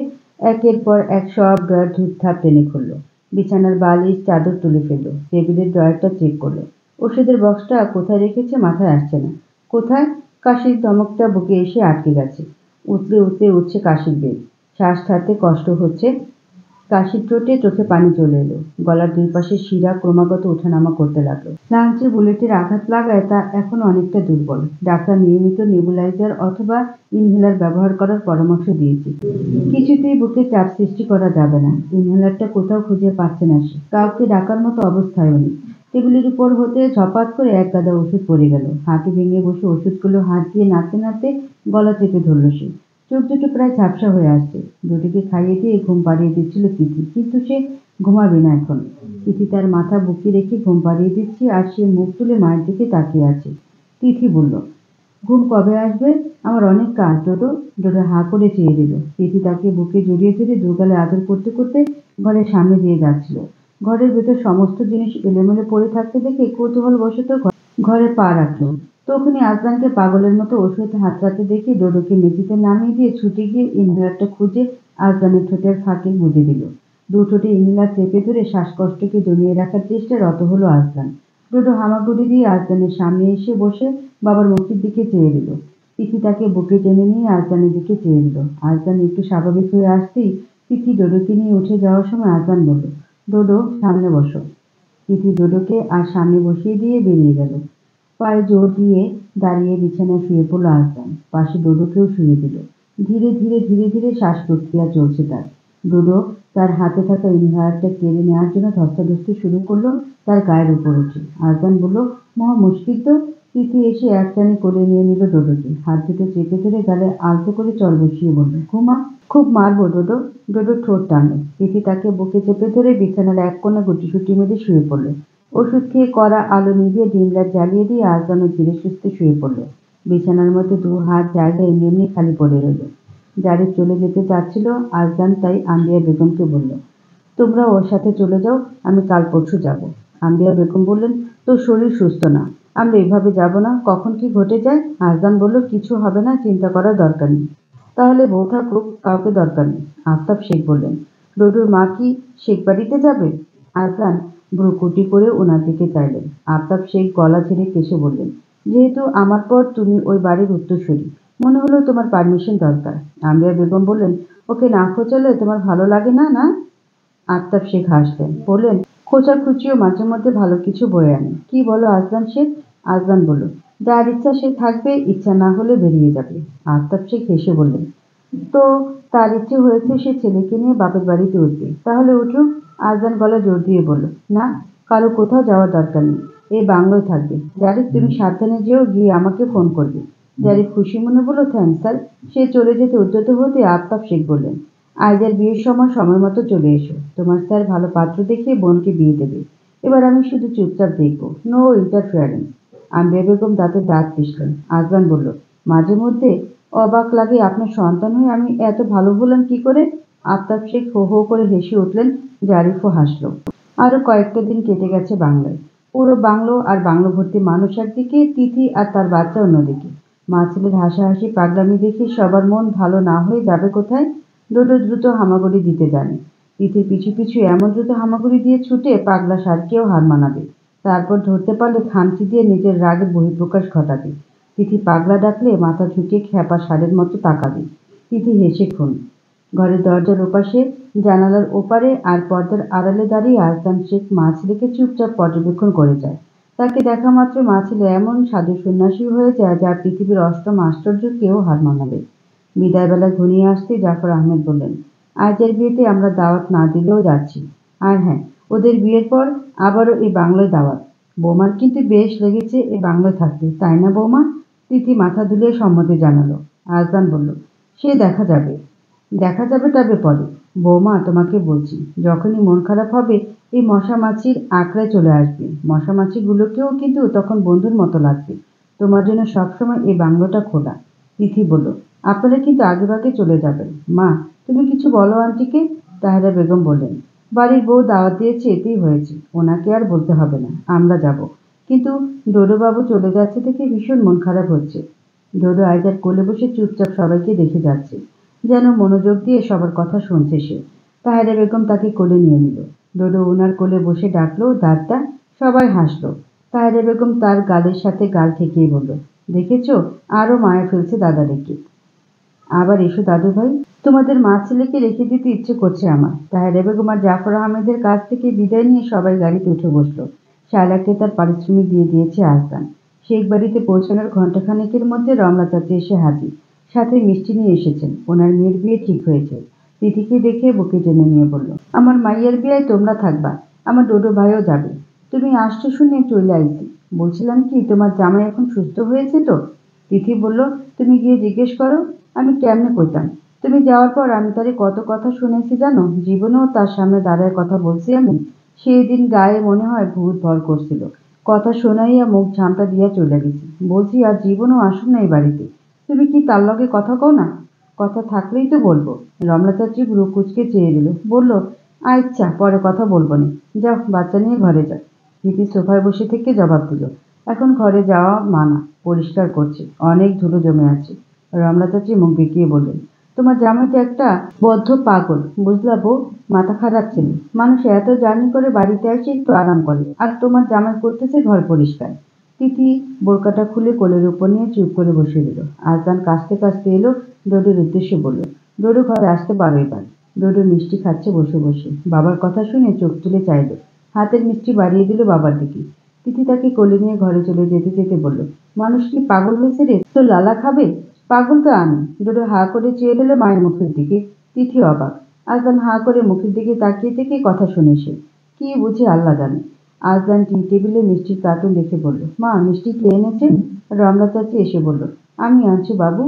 একের পর এক সব ড্রয়ার ধুপধাপ টেনে খুলল। বিছানার বালিশ চাদর তুলে ফেলল। টেবিলের ড্রয়ারটা চেক করলো। ওষুধের বক্সটা কোথায় রেখেছে মাথায় আসছে না। কোথায়? কাশির ধমকটা বুকে এসে আটকে গেছে। উতলে উতলে উঠছে কাশির বেগ। শ্বাস ছাড়তে কষ্ট হচ্ছে। কাশির চোটে চোখে পানি চলে এলো। গলার দুই পাশে শিরা ক্রমাগত ওঠানামা করতে লাগলো। লাঞ্চে বুলেটের আঘাত লাগায় তা এখন অনেকটা দুর্বল। ডাক্তার নিয়মিত নেবুলাইজার অথবা ইনহেলার ব্যবহার করার পরামর্শ দিয়েছে। কিছুতেই বুকে চাপ সৃষ্টি করা যাবে না। ইনহেলারটা কোথাও খুঁজে পাচ্ছে না সে। কাউকে ডাকার মতো অবস্থায়ও নেই। টেবিলের উপর হতে ঝপাত করে এক গাদা ওষুধ পড়ে গেল। হাঁটু ভেঙে বসে ওষুধগুলো হাত দিয়ে নাড়তে নাড়তে গলা চেপে ধরল সে। চোখ দুটো প্রায় ঝাপসা হয়ে আসছে। দুটিকে খাইয়ে দিয়ে ঘুম পাড়িয়ে দিচ্ছিল তিথি, কিন্তু সে ঘুমাবে না এখন। তিথি তার মাথা বুকে রেখে ঘুম পাড়িয়ে দিচ্ছে আর সে মুখ তুলে মায়ের দিকে তাকিয়ে আছে। তিথি বলল, ঘুম কবে আসবে? আমার অনেক কাজ ডোডো। ডোডো হাঁ করে চেয়ে দিল। তিথি তাকে বুকে জড়িয়ে ধরে দুগালে আদর করতে করতে ঘরের সামনে দিয়ে যাচ্ছিল। ঘরের ভেতর সমস্ত জিনিস এলোমেলো পড়ে থাকতে দেখে কৌতূহলবশত ঘরে পা রাখল। তখনই আজলানকে পাগলের মতো ওষুধ হাতড়াতে দেখে ডোডোকে মেঝেতে নামিয়ে দিয়ে ছুটে গিয়ে ইনহেলারটা খুঁজে আজলানের ঠোঁটের ফাঁকে গুঁজে দিল। দু ঠোঁটে ইনহেলার চেপে ধরে শ্বাসকষ্টকে দমিয়ে রাখার চেষ্টায় রত হলো আজলান। ডোডো হামাগুড়ি দিয়ে আজলানের সামনে এসে বসে বাবার মুখের দিকে চেয়ে দিল। তিথি তাকে বুকে টেনে নিয়ে আজলানের দিকে চেয়ে দিল। আজলান একটু স্বাভাবিক হয়ে আসতেই তিথি ডোডোকে নিয়ে উঠে যাওয়ার সময় আজলান বলল, ডোডো সামনে বসো। তিথি ডোডোকে আর সামনে বসিয়ে দিয়ে বেরিয়ে গেল। পায়ে জোর দিয়ে দাঁড়িয়ে বিছানায় শুয়ে পড়ল আজলান। পাশে ডোডোকেও শুয়ে দিল। ধীরে ধীরে ধীরে ধীরে শ্বাস প্রক্রিয়া চলছে তার। ডোডো তার হাতে থাকা ইনহেলারটা কেড়ে নেওয়ার জন্য ধস্তাধস্তি শুরু করলো তার গায়ের উপর উঠে। আজলান বলল, মহা মুশকিল তো। তিথি এসে এক টানে কোলে নিয়ে নিল ডোডোকে। হাত দুটো চেপে ধরে গালে আলতো করে চড় বসিয়ে বলল, ঘুমা, খুব মারবো ডোডো। ডোডো ঠোঁট টানল। তিথি তাকে বুকে চেপে ধরে বিছানার এক কোণে গুটিসুটি মেরে শুয়ে পড়ল। ওষুধ খেয়ে কড়া আলো নিভিয়ে ডিম লাইট জ্বালিয়ে দিয়ে আজলানও ধীরে সুস্থে শুয়ে পড়ল। বিছানার মধ্যে দু হাত জায়গায় এমনি এমনি খালি পড়ে রইল। জারিদ চলে যেতে চাচ্ছিল আজলান, তাই আম্বিয়া বেগমকে বলল, তোমরা ওর সাথে চলে যাও, আমি কাল পরশু যাব। আম্বিয়া বেগম বললেন, তোর শরীর সুস্থ না, আমরা এভাবে যাব না, কখন কি ঘটে যায়। আজলান বলল, কিছু হবে না, চিন্তা করার দরকার নেই। তাহলে বউ থাকুক, কাউকে দরকার নেই। আফতাব শেখ বললেন, ডোডোর মা কি শেখ বাড়িতে যাবে? আজলান ভ্রুকুটি করে ওনার দিকে চাইলেন। আফতাব শেখ গলা ছেড়ে কেসে বললেন, যেহেতু আমার পর তুমি ওই বাড়ির উত্তরসূরি, মনে হলো তোমার পারমিশন দরকার। আম্বিয়া বেগম বললেন, ওকে না খোঁচালে তোমার ভালো লাগে না, না? আফতাব শেখ হাসলেন, বললেন, খোঁচাখুচিও মাঝে মধ্যে ভালো কিছু বয়ে আনে। কি বলো আজলান শেখ? আজলান বলল, যার ইচ্ছা সে থাকবে, ইচ্ছা না হলে বেরিয়ে যাবে। আফতাব শেখ হেসে বললেন, তো তার ইচ্ছে হয়েছে সে ছেলেকে নিয়ে বাপের বাড়িতে উঠবে, তাহলে উঠুক। আজলান গলা জোর দিয়ে বলল, না, কারো কোথাও যাওয়ার দরকার নেই, এই বাংলোয় থাকবে। জারিদ, তুমি সাবধানে যেও, গিয়ে আমাকে ফোন করবে। জারিদ খুশি মনে বলল, থ্যাঙ্কস স্যার। সে চলে যেতে উদ্যত হতে আফতাব শেখ বললেন, আইজার বিয়ের সময় সময় মতো চলে এসো। তোমার স্যার ভালো পাত্র দেখিয়ে বোনকে বিয়ে দেবে। এবার আমি শুধু চুপচাপ দেখবো, নো ইন্টারফেয়ারেন্স। আম্বিয়া বেগম দাঁতে দাঁত পিষলেন। আজলান বলল, মাঝে মধ্যে অবাক লাগে আপনার সন্তান হয়ে আমি এত ভালো হলাম কি করে? আফতাব শেখ হো হো করে হেসে উঠলেন। জারিফও হাসল। আরো কয়েকটা দিন কেটে গেছে বাংলায়। পুরো বাংলো আর বাংলো ভর্তি মানুষ একদিকে, তিথি আর তার বাচ্চা অন্যদিকে। মা ছেলের হাসাহাসি পাগলামি দেখে সবার মন ভালো না হয়ে যাবে কোথায়? ডোডো দ্রুত হামাগুড়ি দিতে জানে। তিথির পিছু পিছু এমন দ্রুত হামাগুড়ি দিয়ে ছুটে পাগলা ষাঁড়কেও হার মানাবে। তারপর ধরতে পারলে খামচি দিয়ে নিজের রাগের বহিঃপ্রকাশ ঘটাবে। তিথি পাগলা ডাকলে মাথা ঝুঁকিয়ে খ্যাপা ষাঁড়ের মতো তাকাবে। তিথি হেসে খুন। ঘরের দরজার ওপাশে, জানালার ওপারে আর পর্দার আড়ালে দাঁড়িয়ে আজদান শেখ মা ছেলেকে চুপচাপ পর্যবেক্ষণ করে যায়। তাকে দেখা মাত্র মা ছেলে এমন সাধু সন্ন্যাসী হয়ে যায় যা পৃথিবীর অষ্টম আশ্চর্যকেও হার মানাবে। বিদায়বেলা ঘনিয়ে আসতে জাফর আহমেদ বললেন, আজের বিয়েতে আমরা দাওয়াত না দিলেও যাচ্ছি। আর হ্যাঁ, ওদের বিয়ের পর আবারও এই বাংলায় দাওয়াত। বৌমার কিন্তু বেশ লেগেছে এ বাংলায় থাকতে, তাই না বৌমা? তিথি মাথা দুলিয়ে সম্মতি জানালো। আজদান বলল, সে দেখা যাবে। দেখা যাবে তবে পরে। বৌমা তোমাকে বলছি, যখনই মন খারাপ হবে এই মশা মাছির আঁকড়ায় চলে আসবে। মশা মাছিগুলোকেও কিন্তু তখন বন্ধুর মতো লাগবে। তোমার জন্য সবসময় এই বাংলোটা খোলা। তিথি বলল, আপনারা কিন্তু আগেভাগে চলে যাবেন। মা, তুমি কিছু বলো আন্টিকে। তাহেরা বেগম বললেন, বাড়ির বউ দাওয়াত দিয়েছে এতেই হয়েছে, ওনাকে আর বলতে হবে না, আমরা যাব। কিন্তু ডোডোবাবু চলে যাচ্ছে দেখে ভীষণ মন খারাপ হচ্ছে। ডোডো আইজার কোলে বসে চুপচাপ সবাইকে দেখে যাচ্ছে, যেন মনোযোগ দিয়ে সবার কথা শুনছে সে। তাহেরা বেগম তাকে কোলে নিয়ে নিল। ডোডো ওনার কোলে বসে ডাকলো, দাদা। সবাই হাসলো। তাহেরা বেগম তার গালের সাথে গাল ঠেকিয়ে বলল, দেখেছো, আরো মায়া ফেলছে দাদা রেখে। আবার এসো দাদু ভাই, তোমাদের মা ছেলেকে রেখে দিতে ইচ্ছে করছে আমার। তাহেরা বেগম আর জাফর আহমেদের কাছ থেকে বিদায় নিয়ে সবাই গাড়িতে উঠে বসলো। শায়লাকে তার পারিশ্রমিক দিয়ে দিয়েছে আজদান। শেখ বাড়িতে পৌঁছানোর ঘণ্টাখানেকের মধ্যে রমলা চাচি এসে হাজির। সাথে মিষ্টি নিয়ে এসেছেন। ওনার মেয়ের বিয়ে ঠিক হয়েছে। তিথিকে দেখে বুকে টেনে নিয়ে বলল, আমার মাইয়ের বিয়েয় তোমরা থাকবা, আমার ডোডো ভাইও যাবে। তুমি আসছো শুনে চলে আইছি। বলছিলাম কি, তোমার জামাই এখন সুস্থ হয়েছে তো? তিথি বলল, তুমি গিয়ে জিজ্ঞেস করো। আমি কেমনে কইতাম? তুমি যাওয়ার পর আমি তারে কত কথা শুনেছি জানো? জীবনেও তার সামনে দাঁড়ায় কথা বলছি আমি। সেই দিন গায়ে মনে হয় ভূত ভর করছিল। কথা শোনাইয়া মুখ ঝামটা দিয়া চলে গেছি। বলছি আর জীবনও আসুন না এই বাড়িতে। তুমি কি তার লগে কথা কও না? কথা থাকলেই তো বলবো। রমলা চাচি ভ্রু কুঁচকে চেয়ে দিল। বলল, আচ্ছা, পরে কথা বলবো নি। যাও, বাচ্চা নিয়ে ঘরে যাও। দিদি সোফায় বসে থেকে জবাব দিল, এখন ঘরে যাওয়া মানা, পরিষ্কার করছে, অনেক ধুলো জমে আছে। রমলা চাচি মুখ বেঁকিয়ে বললেন, তোমার জামাই তো একটা বদ্ধ পাগল, বুঝলা বউ? মাথা খারাপ ছিল। মানুষ এত জার্নি করে বাড়িতে আসে একটু আরাম করে, আর তোমার জামাই করতেছে ঘর পরিষ্কার। তিথি বোরকাটা খুলে কোলের উপর নিয়ে চুপ করে বসে দিল। আজদান কাশতে কাশতে এলো, ডোডোর উদ্দেশ্যে বলল, ডোডো ঘরে আসতে পারো এবার। ডোডো মিষ্টি খাচ্ছে বসে বসে। বাবার কথা শুনে চোখ তুলে চাইল। হাতের মিষ্টি বাড়িয়ে দিল বাবার দিকে। তিথি তাকে কোলে নিয়ে ঘরে চলে যেতে যেতে বলল, মানুষ কি পাগল হয়েছে রে? তো লালা খাবে? পাগল তো আমি। ডোডো হা করে চেয়ে দিল মায়ের মুখের দিকে। তিথি অবাক। আজদান হা করে মুখের দিকে তাকিয়ে থেকে কথা শুনে সে। কি বুঝি আল্লাহ জানে। আজদান টি টেবিলে মিষ্টির কার্টুন দেখে বলল, মা, মিষ্টি কে এনেছেন? রমলা চাচি এসে বলল, আমি আনছি বাবু।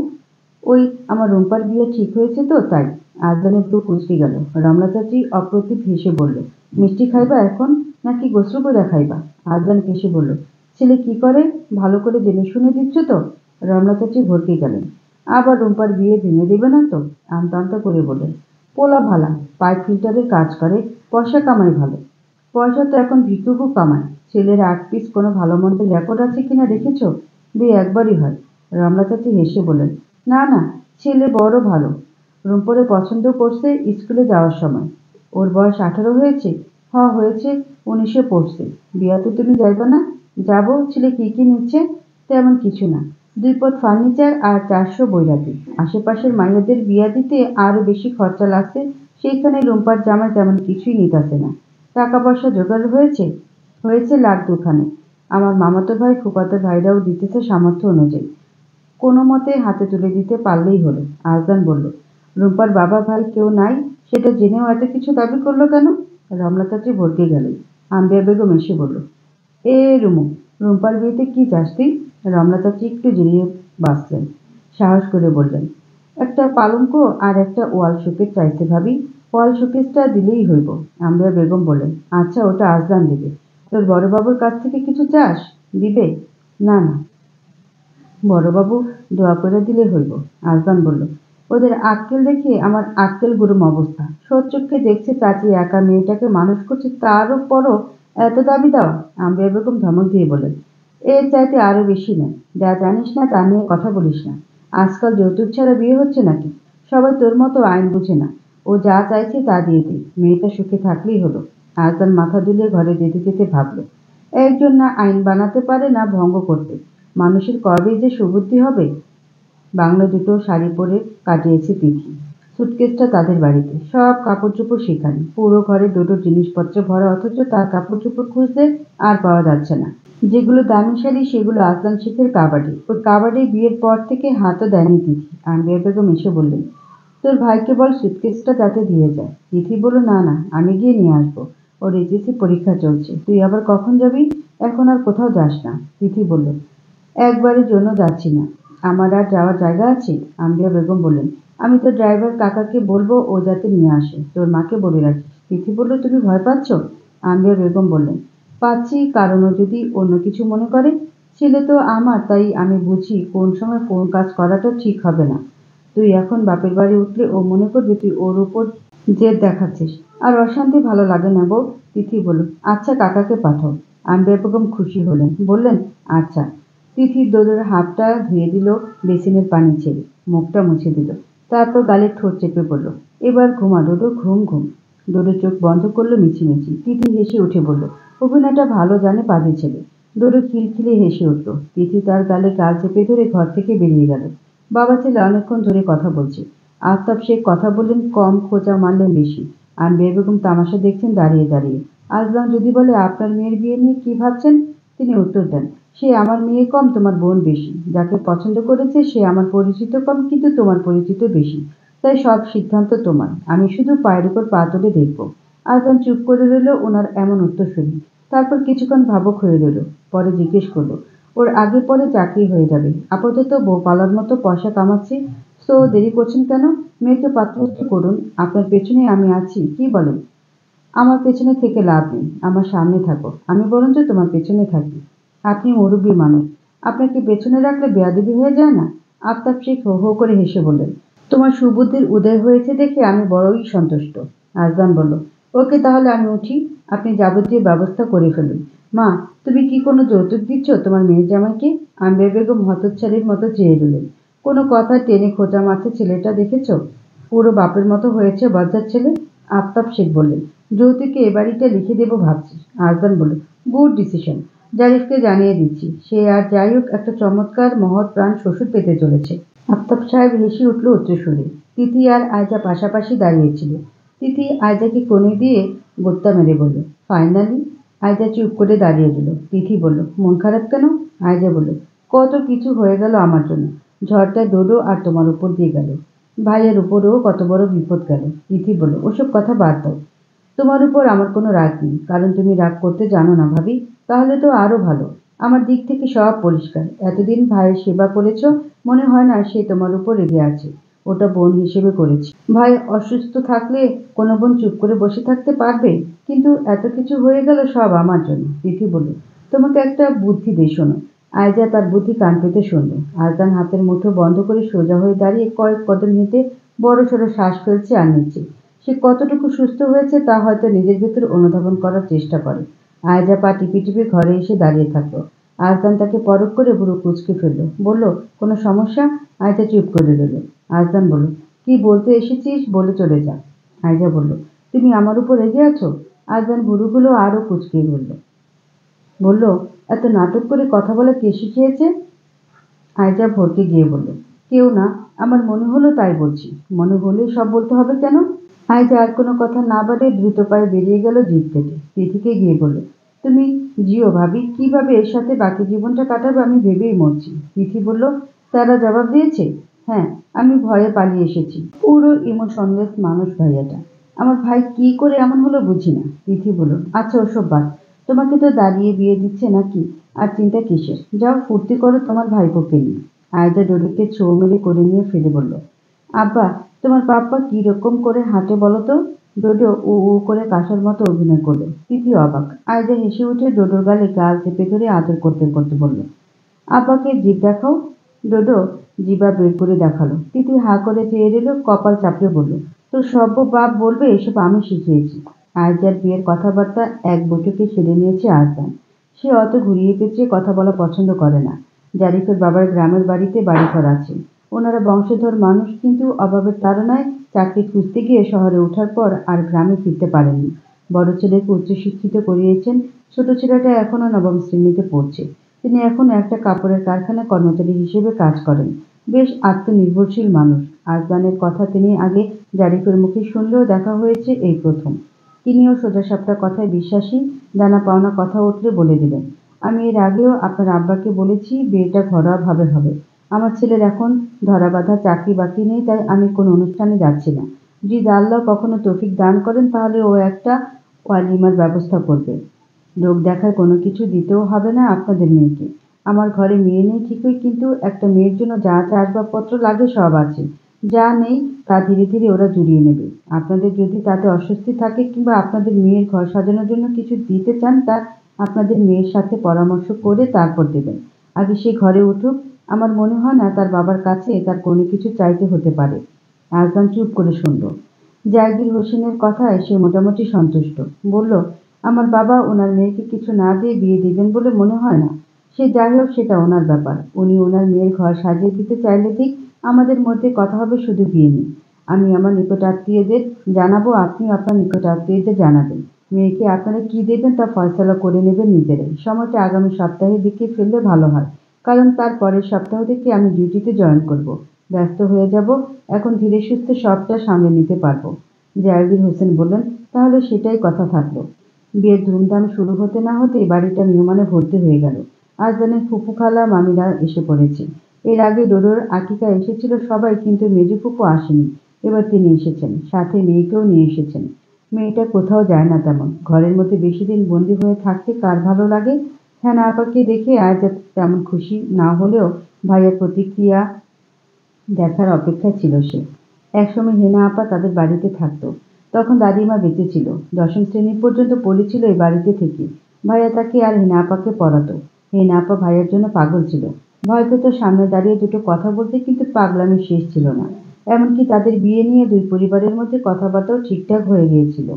ওই, আমার রুম্পার বিয়ে ঠিক হয়েছে তো তাই। আজদানের ভ্রু কুঁচকে গেল। রমলা চাচি অপ্রতিভ হেসে বলল, মিষ্টি খাইবা এখন, নাকি গোসল করে খাইবা? আজদান হেসে বলল, ছেলে কি করে ভালো করে জেনে শুনে দিচ্ছ তো? রমলা চাচি ভরকে গেলেন। আবার রুম্পার বিয়ে ভেঙে দেবে না তো? আমতা আমতা করে বললেন, পোলা ভালা, পাইপ ফিল্টারের কাজ করে, পয়সা কামাই ভালো। পয়সা তো এখন ভিক্ষুকও কামায়। ছেলের 8 পিস কোনো ভালো মন্দের রেকর্ড আছে কিনা দেখেছ? বিয়ে একবারই হয়। রমলা চাচি হেসে বললেন, না না, ছেলে বড় ভালো। রুম্পরে পছন্দ করছে স্কুলে যাওয়ার সময়। ওর বয়স 18 হয়েছে? হয়েছে। 19-এ পড়ছে। বিয়াতে তুমি যাইবা না? যাব। ছেলে কি কি নিচ্ছে? তেমন কিছু না, 2 পদ ফার্নিচার আর 400 বৈরাগী। আশেপাশের মাইয়াদের বিয়া দিতে আরো বেশি খরচা লাগছে, সেইখানে রুম্পার জামাই তেমন কিছুই নিতাছে না। টাকা পয়সা জোগাড় হয়েছে? হয়েছে লাখ দুখানেক। আমার মামাতো ভাই ফুফাতো ভাইরাও দিতেছে সামর্থ্য অনুযায়ী। কোনো মতে হাতে তুলে দিতে পারলেই হলো। আজদান বলল, রুম্পার বাবা ভাই কেউ নাই, সেটা জেনেও এত কিছু দাবি করলো কেন? রমলা চাচি ভরকে গেলেন। আম্বিয়া বেগম এসে বলল, এ রুমু, রুম্পার বিয়েতে কি চাস তুই? রমলা চাচি একটু জিরিয়ে বাঁচলেন। সাহস করে বললেন, একটা পালঙ্ক আর একটা ওয়াল শোকেস চাইছে ভাবি। ওয়াল শোকেসটা দিলেই হইব। আম্বিয়া বেগম বললেন, আচ্ছা, ওটা আজদান দিবে। তোর বড়বাবুর কাছ থেকে কিছু চাস? দিবে? না না, বড়বাবু দোয়া করে দিলে হইব। আজলান বলল, ওদের আক্কেল দেখে আমার আক্কেল গুরুম অবস্থা। সচক্ষে দেখছে চাচি একা মেয়েটাকে মানুষ করছে, তার উপরও এত দাবি দেওয়া। আম্বিয়া বেগম ধমক দিয়ে বলেন, এর চাইতে আরো বেশি নেই। যা জানিস না তা নিয়ে কথা বলিস না। আজকাল যৌতুক ছাড়া বিয়ে হচ্ছে নাকি? সবাই তোর মতো আইন বুঝে না। ও যা চাইছে তা দিয়ে দিই, মেয়েটা সুখে থাকলেই হলো। আজলান মাথা দুলিয়ে ঘরে যেতে যেতে ভাবল, একজন না আইন বানাতে পারে না ভঙ্গ করতে, মানুষের কবেই যে সুবুদ্ধি হবে। বাংলা দুটো শাড়ি পরে কাটিয়েছে তিথি। সুটকেসটা তাদের বাড়িতে, সব কাপড় চোপড় সেখানে। পুরো ঘরে ডোডোর জিনিসপত্রে ভরা, অথচ তার কাপড় চোপড় খুঁজতে আর পাওয়া যাচ্ছে না। যেগুলো দামি শাড়ি সেগুলো আজলান শেখের কাবাডি। ওই কাবাডি বিয়ের পর থেকে হাতও দেয়নি তিথি। আম্বিয়া বেগম এসে বললেন, তোর ভাইকে বল সুটকেসটা যাতে দিয়ে যায়। তিথি বলল, না না, আমি গিয়ে নিয়ে আসবো। ওর এইচএসসি পরীক্ষা চলছে, তুই আবার কখন যাবি? এখন আর কোথাও যাস না। তিথি বলল, একবারের জন্য যাচ্ছি না, আমার আর যাওয়ার জায়গা আছে? আম্বিয়া বেগম বললেন, আমি তো ড্রাইভার কাকাকে বলবো ও যাতে নিয়ে আসে, তোর মাকে বলে রাখিস। তিথি বলল, তুমি ভয় পাচ্ছ? আম্বিয়া বেগম বললেন, পাচ্ছি, কারণ ও যদি অন্য কিছু মনে করে। ছেলে তো আমার, তাই আমি বুঝি কোন সময় কোন কাজ করাটা ঠিক হবে না। তুই এখন বাপের বাড়ি উঠলে ও মনে করবে তুই ওর উপর জেদ দেখাচ্ছিস, আর অশান্তি ভালো লাগে না বউ। তিথি বলল, আচ্ছা কাকাকে পাঠাও। আম্বিয়া বেগম খুশি হলেন, বললেন, আচ্ছা। তিথি ডোডোর হাতটা ধুয়ে দিল বেসিনের পানি ছেড়ে, মুখটা মুছে দিল, তারপর গালে ঠোঁট চেপে বলল, এবার ঘুমা ডোডো, ঘুম ঘুম। ডোডো চোখ বন্ধ করলো মিছিমিছি। তিথি হেসে উঠে বলল, অভিনয়টা ভালো জানে পাজি ছেলে। ডোডো খিলখিলে হেসে উঠল। তিথি তার গালে গাল চেপে ধরে ঘর থেকে বেরিয়ে গেল। বাবা ছেলে অনেকক্ষণ ধরে কথা বলছে। আফতাব শেখ কথা বললেন কম, খোঁচা মারলেন বেশি। আম্বিয়া বেগম তামাশা দেখছেন দাঁড়িয়ে দাঁড়িয়ে। আজলাম যদি বলে, আপনার মেয়ের বিয়ে নিয়ে কি ভাবছেন? তিনি উত্তর দেন, সে আমার মেয়ে কম, তোমার বোন বেশি। যাকে পছন্দ করেছে সে আমার পরিচিত কম, কিন্তু তোমার পরিচিত বেশি। তাই সব সিদ্ধান্ত তোমার, আমি শুধু পায়ের উপর পা তুলে দেখব। আজলাম চুপ করে রইল ওনার এমন উত্তর শুনে। তারপর কিছুক্ষণ ভাবুক হয়ে রইল। পরে জিজ্ঞেস করলো, ওর আগে পরে চাকরি হয়ে যাবে, আপাতত বউ পালার মতো পয়সা কামাচ্ছি, তো দেরি করছেন কেন? মেয়েকে পাত্রস্থ করুন, আপনার পেছনে আমি আছি, কি বলেন? আমার পেছনে থেকে লাভ নেই, আমার সামনে থাকো, আমি বরঞ্চ তোমার পেছনে থাকি। আপনি মুরব্বী মানুষ, আপনাকে পেছনে রাখলে বেয়াদবি হয়ে যায় না? আফতাব শেখ হো হো করে হেসে বললেন, তোমার সুবুদ্ধির উদয় হয়েছে দেখে আমি বড়ই সন্তুষ্ট। আজলান বলল, ওকে, তাহলে আমি উঠি, আপনি যাবতীয় ব্যবস্থা করে ফেলুন। মা, তুমি কি কোনো যৌতুক দিচ্ছ তোমার মেয়ের জামাইকে? আম্বিয়া বেগম হতচ্ছাড়ির মতো চেয়ে রইলেন। কোনো কথা টেনে খোঁচা মারছে ছেলেটা, দেখেছ? পুরো বাপের মতো হয়েছে বজ্জাত ছেলে। আফতাব শেখ বললেন, যৌতুকে এ বাড়িটা লিখে দেবো ভাবছি। আজলান বলল, গুড ডিসিশন, জারিফকে জানিয়ে দিচ্ছি, সে আর যাই হোক একটা চমৎকার মহৎ প্রাণ শ্বশুর পেতে চলেছে। আফতাব সাহেব হেসে উঠল উচ্চস্বরে। তিথি আর আয়জা পাশাপাশি দাঁড়িয়েছিল। তিথি আয়জাকে কোণে দিয়ে গোত্তা মেরে বলল, ফাইনালি। আয়জা চুপ করে দাঁড়িয়ে দিল। তিথি বলল, মন খারাপ কেন? আয়জা বলল, কত কিছু হয়ে গেল আমার জন্য। ঝড়টা ডোডো আর তোমার উপর দিয়ে গেল, ভাইয়ের উপরেও কত বড় বিপদ গেল। তিথি বলল, ওসব কথা বাদ দাও। তোমার উপর আমার কোনো রাগ নেই, কারণ তুমি রাগ করতে জানো না ভাবি। তাহলে তো আরো ভালো, আমার দিক থেকে সব পরিষ্কার। এতদিন ভাইয়ের সেবা করেছ, মনে হয় না সে তোমার উপর রেগে আছে। ওটা বোন হিসেবে করেছি। ভাই অসুস্থ থাকলে কোনো বোন চুপ করে বসে থাকতে পারবে? কিন্তু এত কিছু হয়ে গেল সব আমার জন্য। তিথি বলল, তোমাকে একটা বুদ্ধি দেই, শোনো। আয়জা তার বুদ্ধি কান পেতে শুনল। আজলান হাতের মুঠো বন্ধ করে সোজা হয়ে দাঁড়িয়ে কয়েক কদম হেঁটে বড় সড়ো শ্বাস ফেলছে আর নিচ্ছে। সে কতটুকু সুস্থ হয়েছে তা হয়তো নিজের ভেতর অনুধাবন করার চেষ্টা করে। আয়জা পা টিপে টিপে ঘরে এসে দাঁড়িয়ে থাকলো। আজলান তাকে পরখ করে বুড়ো কুঁচকে ফেললো। বলল, কোনো সমস্যা? আয়জা চুপ করে রইল। আজলান বলল, কি বলতে এসেছিস বলে চলে যা। আয়জা বলল, তুমি আমার উপর রেগে আছো? আজলান ভুরুগুলো আরো কুঁচকিয়ে বলল, এত নাটক করে কথা বলা কে শিখিয়েছে? আয়জা ভরকে গিয়ে বলল, কেউ না, আমার মনে হলো তাই বলছি। মনে হলে সব বলতে হবে কেন? আয়জা আর কোনো কথা না বাড়িয়ে দ্রুত পায়ে বেরিয়ে গেল জিপ থেকে। তিথিকে গিয়ে বলল, তুমি জিও ভাবি, কিভাবে এর সাথে বাকি জীবনটা কাটাবে আমি ভেবেই মরছি। তিথি বলল, তারা জবাব দিয়েছে? হ্যাঁ, আমি ভয়ে পালিয়ে এসেছি। পুরো ইমোশনলেস মানুষ ভাইয়াটা। আমার ভাই কি করে এমন হলো বুঝি না। তিথি বলল, আচ্ছা ওসব বাদ, তোমাকে তো দাঁড়িয়ে বিয়ে দিচ্ছে নাকি, আর চিন্তা কিসের? যাও ফুর্তি করো তোমার ভাইপোকে নিয়ে। আয়জা ডোডোকে ছো মেরে করে নিয়ে ফেলে বলল, আব্বা, তোমার পাপ্পা কি রকম করে হাঁটে বলো তো? ডোডো উ উ করে কাঁসার মতো অভিনয় করলো। তিথি অবাক। আয়জা হেসে উঠে ডোডোর গালে গাল চেপে ধরে আদর করতে করতে বলল, আব্বাকে জিভ দেখাও। ডোডো জিভা বের করে দেখালো। তিথি হা করে চেয়ে রইল, কপাল চাপড়ে বলল, তোর সভ্য বাপ বলবে এসব আমি শিখিয়েছি। আয়জার বিয়ের কথাবার্তা এক বৈঠকে সেরে নিয়েছে আজদান। সে অত ঘুরিয়ে পেঁচিয়ে কথা বলা পছন্দ করে না। জারিফের বাবার গ্রামের বাড়িতে বাড়িঘর আছে। ওনারা বংশধর মানুষ, কিন্তু অভাবের তাড়নায় চাকরি খুঁজতে গিয়ে শহরে ওঠার পর আর গ্রামে ফিরতে পারেননি। বড় ছেলেকে উচ্চশিক্ষিত করিয়েছেন, ছোট ছেলেটা এখনো নবম শ্রেণীতে পড়ছে। তিনি এখনো একটা কাপড়ের কারখানায় কর্মচারী হিসেবে কাজ করেন। বেশ আত্মনির্ভরশীল মানুষ। আজদানের কথা তিনি আগে জারিফের মুখে শুনলেও দেখা হয়েছে এই প্রথম। তিনিও সোজাসাপটা কথায় বিশ্বাসী। জানা পাওনা কথা উঠলে বলে দিলেন, আমি এর আগেও আপনার আব্বাকে বলেছি বিয়েটা ঘরোয়াভাবে হবে। আমার ছেলের এখন ধরাবাঁধা চাকরি বাকরি নেই, তাই আমি কোনো অনুষ্ঠানে যাচ্ছি না। যদি আল্লাহ কখনো তৌফিক দান করেন তাহলে ও একটা ওয়ালিমার ব্যবস্থা করবে। লোক দেখার কোনো কিছু দিতেও হবে না আপনাদের মেয়েকে। আমার ঘরে মেয়ে নেই ঠিকই, কিন্তু একটা মেয়ের জন্য যা যা আসবাবপত্র লাগে সব আছে। যা নেই তা ধীরে ধীরে ওরা জুড়িয়ে নেবে। আপনাদের যদি তাতে অস্বস্তি থাকে কিংবা আপনাদের মেয়ের ঘর সাজানোর জন্য কিছু দিতে চান, তা আপনাদের মেয়ের সাথে পরামর্শ করে তারপর দেবেন। আগে সে ঘরে উঠুক। আমার মনে হয় না তার বাবার কাছে তার কোনো কিছু চাইতে হতে পারে। আজদান চুপ করে শুনল। জাহাঙ্গীর হোসেনের কথায় সে মোটামুটি সন্তুষ্ট। বলল, আমার বাবা ওনার মেয়েকে কিছু না দিয়ে বিয়ে দিবেন বলে মনে হয় না। সে যাই হোক, সেটা ওনার ব্যাপার। উনি ওনার মেয়ের ঘর সাজিয়ে দিতে চাইলে দিক, আমাদের মধ্যে কথা হবে শুধু বিয়ে নিয়ে। আমি আমার নিকটাত্মীয়দের জানাবো, আপনিও আপনার নিকটাত্মীয়দের জানাবেন। মেয়েকে আপনারা কি দেবেন তা ফয়সালা করে নেবেন নিজেরাই। সময়টা আগামী সপ্তাহের দিকে ফেললে ভালো হয়, কারণ তার পরের সপ্তাহ থেকে আমি ডিউটিতে জয়েন করব। ব্যস্ত হয়ে যাব। এখন ধীরে সুস্থে সবটা সামলে নিতে পারবো। জাহাঙ্গীর হোসেন বললেন, তাহলে সেটাই কথা থাকলো। বিয়ের ধুমধাম শুরু হতে না হতেই বাড়িটা মেহমানে ভর্তি হয়ে গেল। আজদানের ফুপু খালা মামিরা এসে পড়েছে। এর আগে ডোডোর আকিকা এসেছিল সবাই, কিন্তু মেজো ফুপু আসেনি। এবার তিনি এসেছেন, সাথে মেয়েকেও নিয়ে এসেছেন। মেয়েটা কোথাও যায় না তেমন। ঘরের মধ্যে বেশি দিন বন্দী হয়ে থাকতে কার ভালো লাগে? হেনা আপাকে দেখে আজ তেমন খুশি না হলেও ভাইয়ের প্রতিক্রিয়া দেখার অপেক্ষায় ছিল সে। একসময় হেনা আপা তাদের বাড়িতে থাকতো। তখন দাদিমা বেঁচে ছিল। দশম শ্রেণী পর্যন্ত পড়েছিল এই বাড়িতে থেকে। ভাইয়া তাকে আর হেনা আপাকে পড়াতো। হেনা আপা ভাইয়ার জন্য পাগল ছিল। ভয় পেত সামনে দাঁড়িয়ে দুটো কথা বলতে, কিন্তু পাগলামির শেষ ছিল না। এমনকি তাদের বিয়ে নিয়ে দুই পরিবারের মধ্যে কথাবার্তাও ঠিকঠাক হয়ে গিয়েছিল।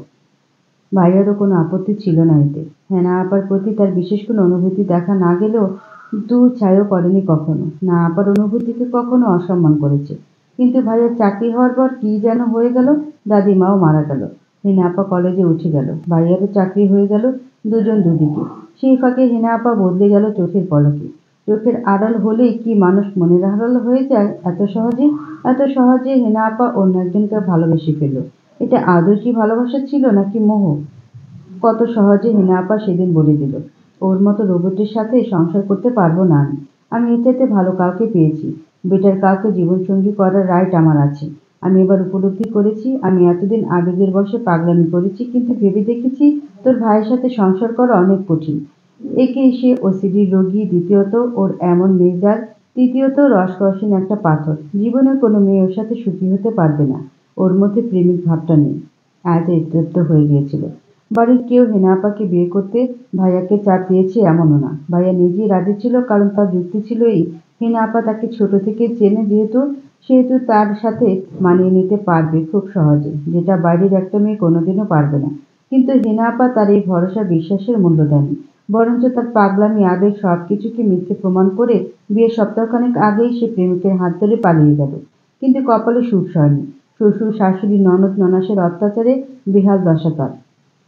ভাইয়ারও কোনো আপত্তি ছিল না এতে। হেনা আপার প্রতি তার বিশেষ কোনো অনুভূতি দেখা না গেলেও দু ছাইও করেনি কখনো। না আপার অনুভূতিকে কখনো অসম্মান করেছে। কিন্তু ভাইয়ার চাকরি হওয়ার পর কি যেন হয়ে গেল। দাদিমাও মারা গেল। হেনা আপা কলেজে উঠে গেল। ভাইয়ারও চাকরি হয়ে গেল। দুজন দুদিকে। সেই ফাঁকে হেনা আপা বদলে গেল চোখের পলকে। চোখের আড়াল হলেই কি মানুষ মনের আড়াল হয়ে যায় এত সহজে? এত সহজে হেনা আপা অন্য একজনকে ভালোবেসে ফেলল। এটা আদৌ কি ভালোবাসা ছিল নাকি মোহ? কত সহজে হেনা আপা সেদিন বলে দিল, ওর মতো রোবটের সাথে সংসার করতে পারবো না আমি। আমি এর চাইতে ভালো কাউকে পেয়েছি। বেটার কাউকে জীবনসঙ্গী করার রাইট আমার আছে। আমি এবার উপলব্ধি করেছি আমি এতদিন আবেগের বশে পাগলামি করেছি, কিন্তু ভেবে দেখেছি তোর ভাইয়ের সাথে সংসার করা অনেক কঠিন। একে সে ওসিডির রোগী, দ্বিতীয়ত ওর এমন মেজাজ, তৃতীয়ত রসকসীন একটা পাথর। জীবনে কোনো মেয়ে ওর সাথে সুখী হতে পারবে না। ওর মধ্যে প্রেমিক ভাবটা নেই। আজ তৃপ্ত হয়ে গিয়েছিল। বাড়ির কেউ হেনা আপাকে বিয়ে করতে ভাইয়াকে চাপ দিয়েছে এমনও না। ভাইয়া নিজেই রাজি ছিল, কারণ তার যুক্তি ছিল এই, হেনা আপা তাকে ছোট থেকে চেনে সেহেতু তার সাথে মানিয়ে নিতে পারবে খুব সহজে, যেটা বাইরের একটা মেয়ে কোনোদিনও পারবে না। কিন্তু হেনা আপা তার এই ভরসা বিশ্বাসের মূল্য দেয়নি। বরঞ্চ তার পাগলামি, আবেগ সবকিছুকে মিথ্যে প্রমাণ করে বিয়ের সপ্তাহখানেক আগেই সে প্রেমিকের হাত ধরে পালিয়ে গেল। কিন্তু কপালে সুখ সয়নি। শ্বশুর, শাশুড়ি, ননদ, ননাসের অত্যাচারে বেহাল দশা তার।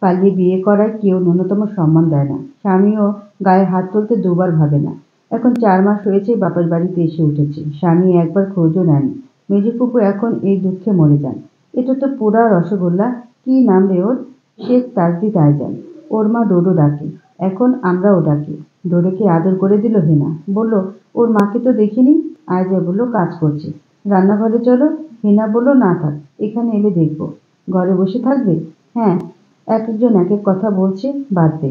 পালিয়ে বিয়ে করায় কেউ ন্যূনতম সম্মান দেয় না। স্বামীও গায়ে হাত তুলতে দুবার ভাবে না। এখন 4 মাস হয়েছে বাপের বাড়িতে এসে উঠেছে। স্বামী একবার খোঁজও নেয়নি। মেজো ফুপু এখন এই দুঃখে মরে যান। এটা তো পুরা রসগোল্লা। কি নাম রে ওর? শেখ তাজদিদ আইজান। ওর মা ডোডো ডাকে। এখন আমরাও ডাকি। ডোডোকে আদর করে দিল হেনা। বলল, ওর মাকে তো দেখিনি। আয়জা বলল, কাজ করছে। রান্নাঘরে চলো। হেনা বলল, না থাক, এখানে এলে দেখব। ঘরে বসে থাকবে? হ্যাঁ। এক একজন এক এক কথা বলছে, বাদ দে।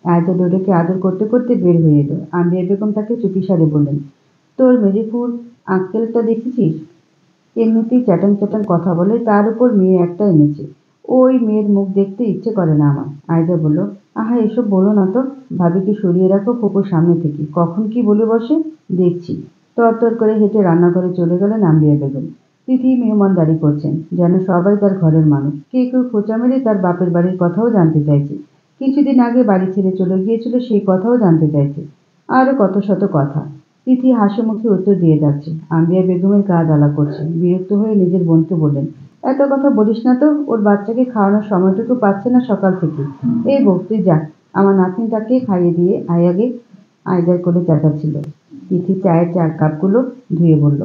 আয়জা ডোডোকে আদর করতে করতে বের হয়ে এলো। আম্বিয়া বেগম তাকে চুপিসারে বললেন, তোর মেজেফুর আঙ্কেলটা দেখেছিস? এমনিতেই চ্যাটাং চ্যাটাং কথা বলে, তার উপর মেয়ে একটা এনেছে। ওই মেয়ের মুখ দেখতে ইচ্ছে করে না আমার। আয়জা বলল, আহা এসব বলো না তো। ভাবিকে সরিয়ে রাখো ফুপুর সামনে থেকে। কখন কি বলে বসে দেখছি। তরতর করে হেঁটে রান্নাঘরে চলে গেলেন আম্বিয়া বেগম। তিথি মেহমানদারি করছেন, যেন সবাই তার ঘরের মানুষ। কেউ খোঁচা মেরে তার বাপের বাড়ির কথাও জানতে চাইছে। কিছুদিন আগে বাড়ি ছেড়ে চলে গিয়েছিল সেই কথাও জানতে চাইছে। আরও কত শত কথা। তিথি হাসিমুখে উত্তর দিয়ে যাচ্ছে। আম্বিয়া বেগমের গা জ্বালা করছে। বিরক্ত হয়ে নিজের বোনকে বললেন, এত কথা বলিস না তো, ওর বাচ্চাকে খাওয়ানোর সময়টুকু পাচ্ছে না সকাল থেকে। এই বউ, তুই যা, আমার নাতনিটাকে খাইয়ে দিয়ে আগে আয়দার কোলে চেঁচাচ্ছিল। তিথি চায়ের কাপগুলো ধুয়ে বলল,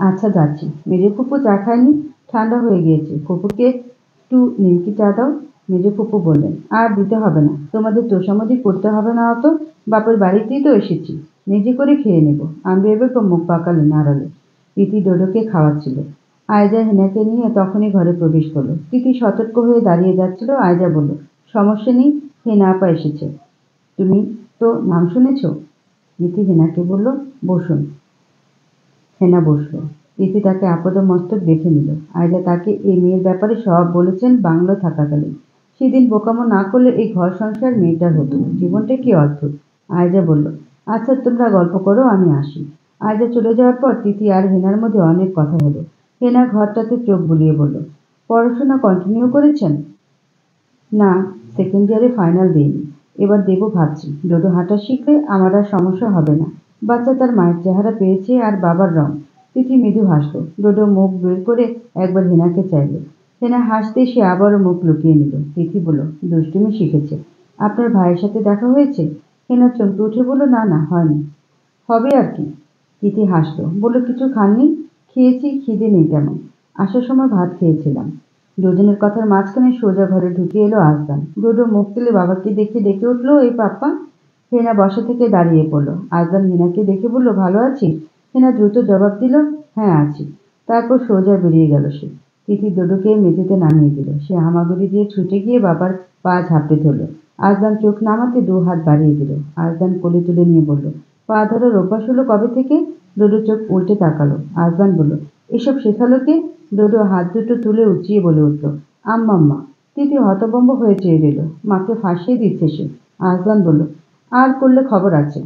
আচ্ছা যাচ্ছি। মেজো ফুপু চা খায়নি, ঠান্ডা হয়ে গিয়েছে। ফুপুকে একটু নিমকি চা দাও। মেজো ফুপু বললেন, আর দিতে হবে না, তোমাদের তোষামোজি করতে হবে না অত। বাপের বাড়িতেই তো এসেছি, নিজে করে খেয়ে নেব। আম্বিয়া বেগম মুখ পাকালেন আড়ালে। তিথি ডোডোকে খাওয়াচ্ছিল। আয়জা হেনাকে নিয়ে তখনই ঘরে প্রবেশ করলো। তিথি সতর্ক হয়ে দাঁড়িয়ে যাচ্ছিল। আয়জা বলল, সমস্যা নেই, হেনা আপা এসেছে। তুমি তো নাম শুনেছ? তিথি হেনাকে বলল, বসুন। হেনা বসল। তিথি তাকে আপাদমস্তক দেখে নিল। আয়জা তাকে এই মেয়ের ব্যাপারে সব বলেছেন বাংলো থাকাকালীন। সেদিন বোকামো না করলে এই ঘর সংসার মেয়েটার হতো। জীবনটা কি অদ্ভুত। আয়জা বলল, আচ্ছা তোমরা গল্প করো, আমি আসি। আয়জা চলে যাওয়ার পর তিথি আর হেনার মধ্যে অনেক কথা হলো। হেনা ঘরটাতে চোখ বুলিয়ে বলল, পড়াশোনা কন্টিনিউ করেছেন? না, সেকেন্ড ইয়ারে ফাইনাল দিইনি, এবার দেবো ভাবছি। ডোডো হাঁটা শিখলে আমার আর সমস্যা হবে না। বাচ্চা তার মায়ের চেহারা পেয়েছে আর বাবার রং। তিথি মৃদু হাসল। ডোডো মুখ বের করে একবার হেনাকে চাইল। হেনা হাসতে সে আবারও মুখ লুকিয়ে নিল। তিথি বলল, দুষ্টুমি শিখেছে। আপনার ভাইয়ের সাথে দেখা হয়েছে? হেনা চমকে উঠে বলল, না না, হয়নি। হবে আর কি। তিথি হাসল, বলল, কিছু খাননি? খেয়েছি, খিদে নেই তেমন। আসার সময় ভাত খেয়েছিলাম। দুজনের কথার মাঝখানে সোজা ঘরে ঢুকে এলো আজদান। ডোডো মুখ তুলে বাবাকে দেখে ডেকে উঠল, এই পাপ্পা। হেনা বসা থেকে দাঁড়িয়ে পড়ল। আজদান হেনাকে দেখে বলল, ভালো আছিস? হেনা দ্রুত জবাব দিল, হ্যাঁ আছি। তারপর সোজা বেরিয়ে গেল সে। তিথি ডোডোকে মেঝেতে নামিয়ে দিল। সে হামাগুড়ি দিয়ে ছুটে গিয়ে বাবার পা ঝাপটে ধরল। আজদান চোখ নামাতে 2 হাত বাড়িয়ে দিল। আজদান কোলে তুলে নিয়ে বলল, পা ধরার অভ্যাস হলো কবে থেকে? ডোডো চোখ উল্টে তাকালো। আজদান বলল, এসব শেখালো কে? ডোডো হাত দুটো তুলে উঁচিয়ে বলে উঠল, আম্মাম্মা। তিথি হতভম্ব হয়ে চেয়ে রইল। মাকে ফাঁসিয়ে দিচ্ছে সে। আজদান বলল, আর করলে খবর আছে।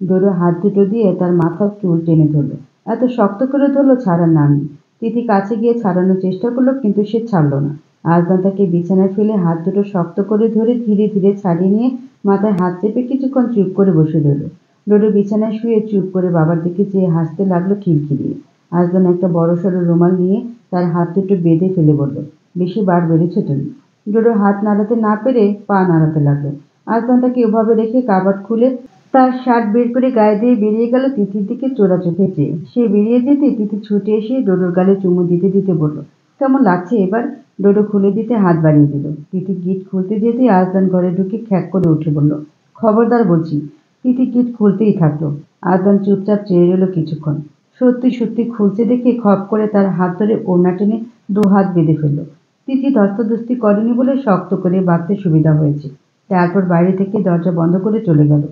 ডোডো হাত দুটো দিয়ে তার মাথার চুল টেনে ধরল। এত শক্ত করে ধরল, ছাড়ার নাম নেই। তিথি কাছে গিয়ে ছাড়ানোর চেষ্টা করলো, কিন্তু সে ছাড়ল না। আজদান তাকে বিছানায় ফেলে হাত দুটো শক্ত করে ধরে ধীরে ধীরে ছাড়িয়ে নিয়ে মাথায় হাত চেপে কিছুক্ষণ চুপ করে বসে রইল। ডোডো বিছানায় শুয়ে চুপ করে বাবার দিকে চেয়ে হাসতে লাগলো খিলখিলিয়ে। আজদান একটা বড়সড় রুমাল নিয়ে তার হাত দুটো বেঁধে ফেলে বলল, বেশি বার বেড়েছো তুমি। ডোডো হাত নাড়াতে না পেরে পা নাড়াতে লাগলো। আজদান তাকে ওভাবে রেখে কাবার্ড খুলে তার শার্ট বের করে গায়ে দিয়ে বেরিয়ে গেল তিথির দিকে চোরা চোখে চেয়ে। সে বেরিয়ে যেতে তিথি ছুটে এসে ডোডোর গালে চুমু দিতে দিতে বলল, কেমন লাগছে এবার? ডোডো খুলে দিতে হাত বাড়িয়ে দিল। তিথি গিট খুলতে যেতে আজদান ঘরে ঢুকে খ্যাক করে উঠে বলল, খবরদার বলছি। তিথি গিট খুলতেই থাকলো। আজদান চুপচাপ চেয়ে রইল কিছুক্ষণ। সত্যি সত্যি খুলছে দেখে খপ করে তার হাত ধরে ওড়না টেনে 2 হাত বেঁধে ফেলল। তিথি ধস্তাধস্তি করেনি বলে শক্ত করে বাঁধতে সুবিধা হয়েছে। তারপর বাইরে থেকে দরজা বন্ধ করে চলে গেল।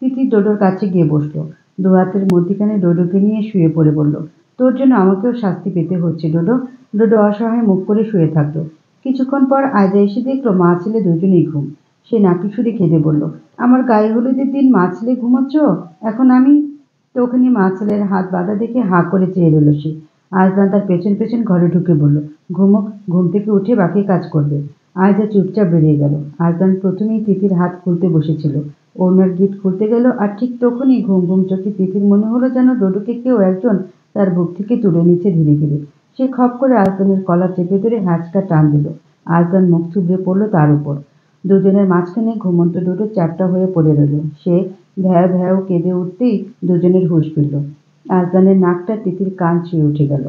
তিথি ডোডোর কাছে গিয়ে বসল। 2 হাতের মধ্যিখানে ডোডোকে নিয়ে শুয়ে পড়ে বলল, তোর জন্য আমাকেও শাস্তি পেতে হচ্ছে ডোডো। ডোডো অসহায় মুখ করে শুয়ে থাকলো। কিছুক্ষণ পর আয়জা এসে দেখলো মা ছেলে দুজনেই ঘুম। সে নাকিছুরি কেঁদে বলল, আমার গায়ে হলুদের দিন মা ছেলে ঘুমাচ্ছ, এখন আমি? তখনই মা ছেলের হাত বাঁধা দেখে হাঁ করে চেয়ে রইল সে। আজদান তার পেছন পেছন ঘরে ঢুকে বলল, ঘুমোক, ঘুম থেকে উঠে বাকি কাজ করবে। আয়জা চুপচাপ বেরিয়ে গেল। আজদান প্রথমেই তিথির হাত খুলতে বসেছিল। ওড়নার গিট খুলতে গেল, আর ঠিক তখনই ঘুম ঘুম চোখে তিথির মনে হলো যেন ডোডোকে কেউ একজন তার বুক থেকে তুলে নিচ্ছে ধীরে ধীরে। সে খপ করে আজদানের কলার চেপে ধরে হ্যাঁচকা টান দিল। আজদান মুখ থুবড়ে পড়ল তার উপর। দুজনের মাঝখানে ঘুমন্ত ডোডো চ্যাপ্টা হয়ে পড়ে রইল। সে ভ্যাও ভ্যাও কেঁদে উঠতেই দুজনের হুঁশ ফিরল। আজদানের নাকটা তিথির কান ছুঁয়ে উঠে গেল।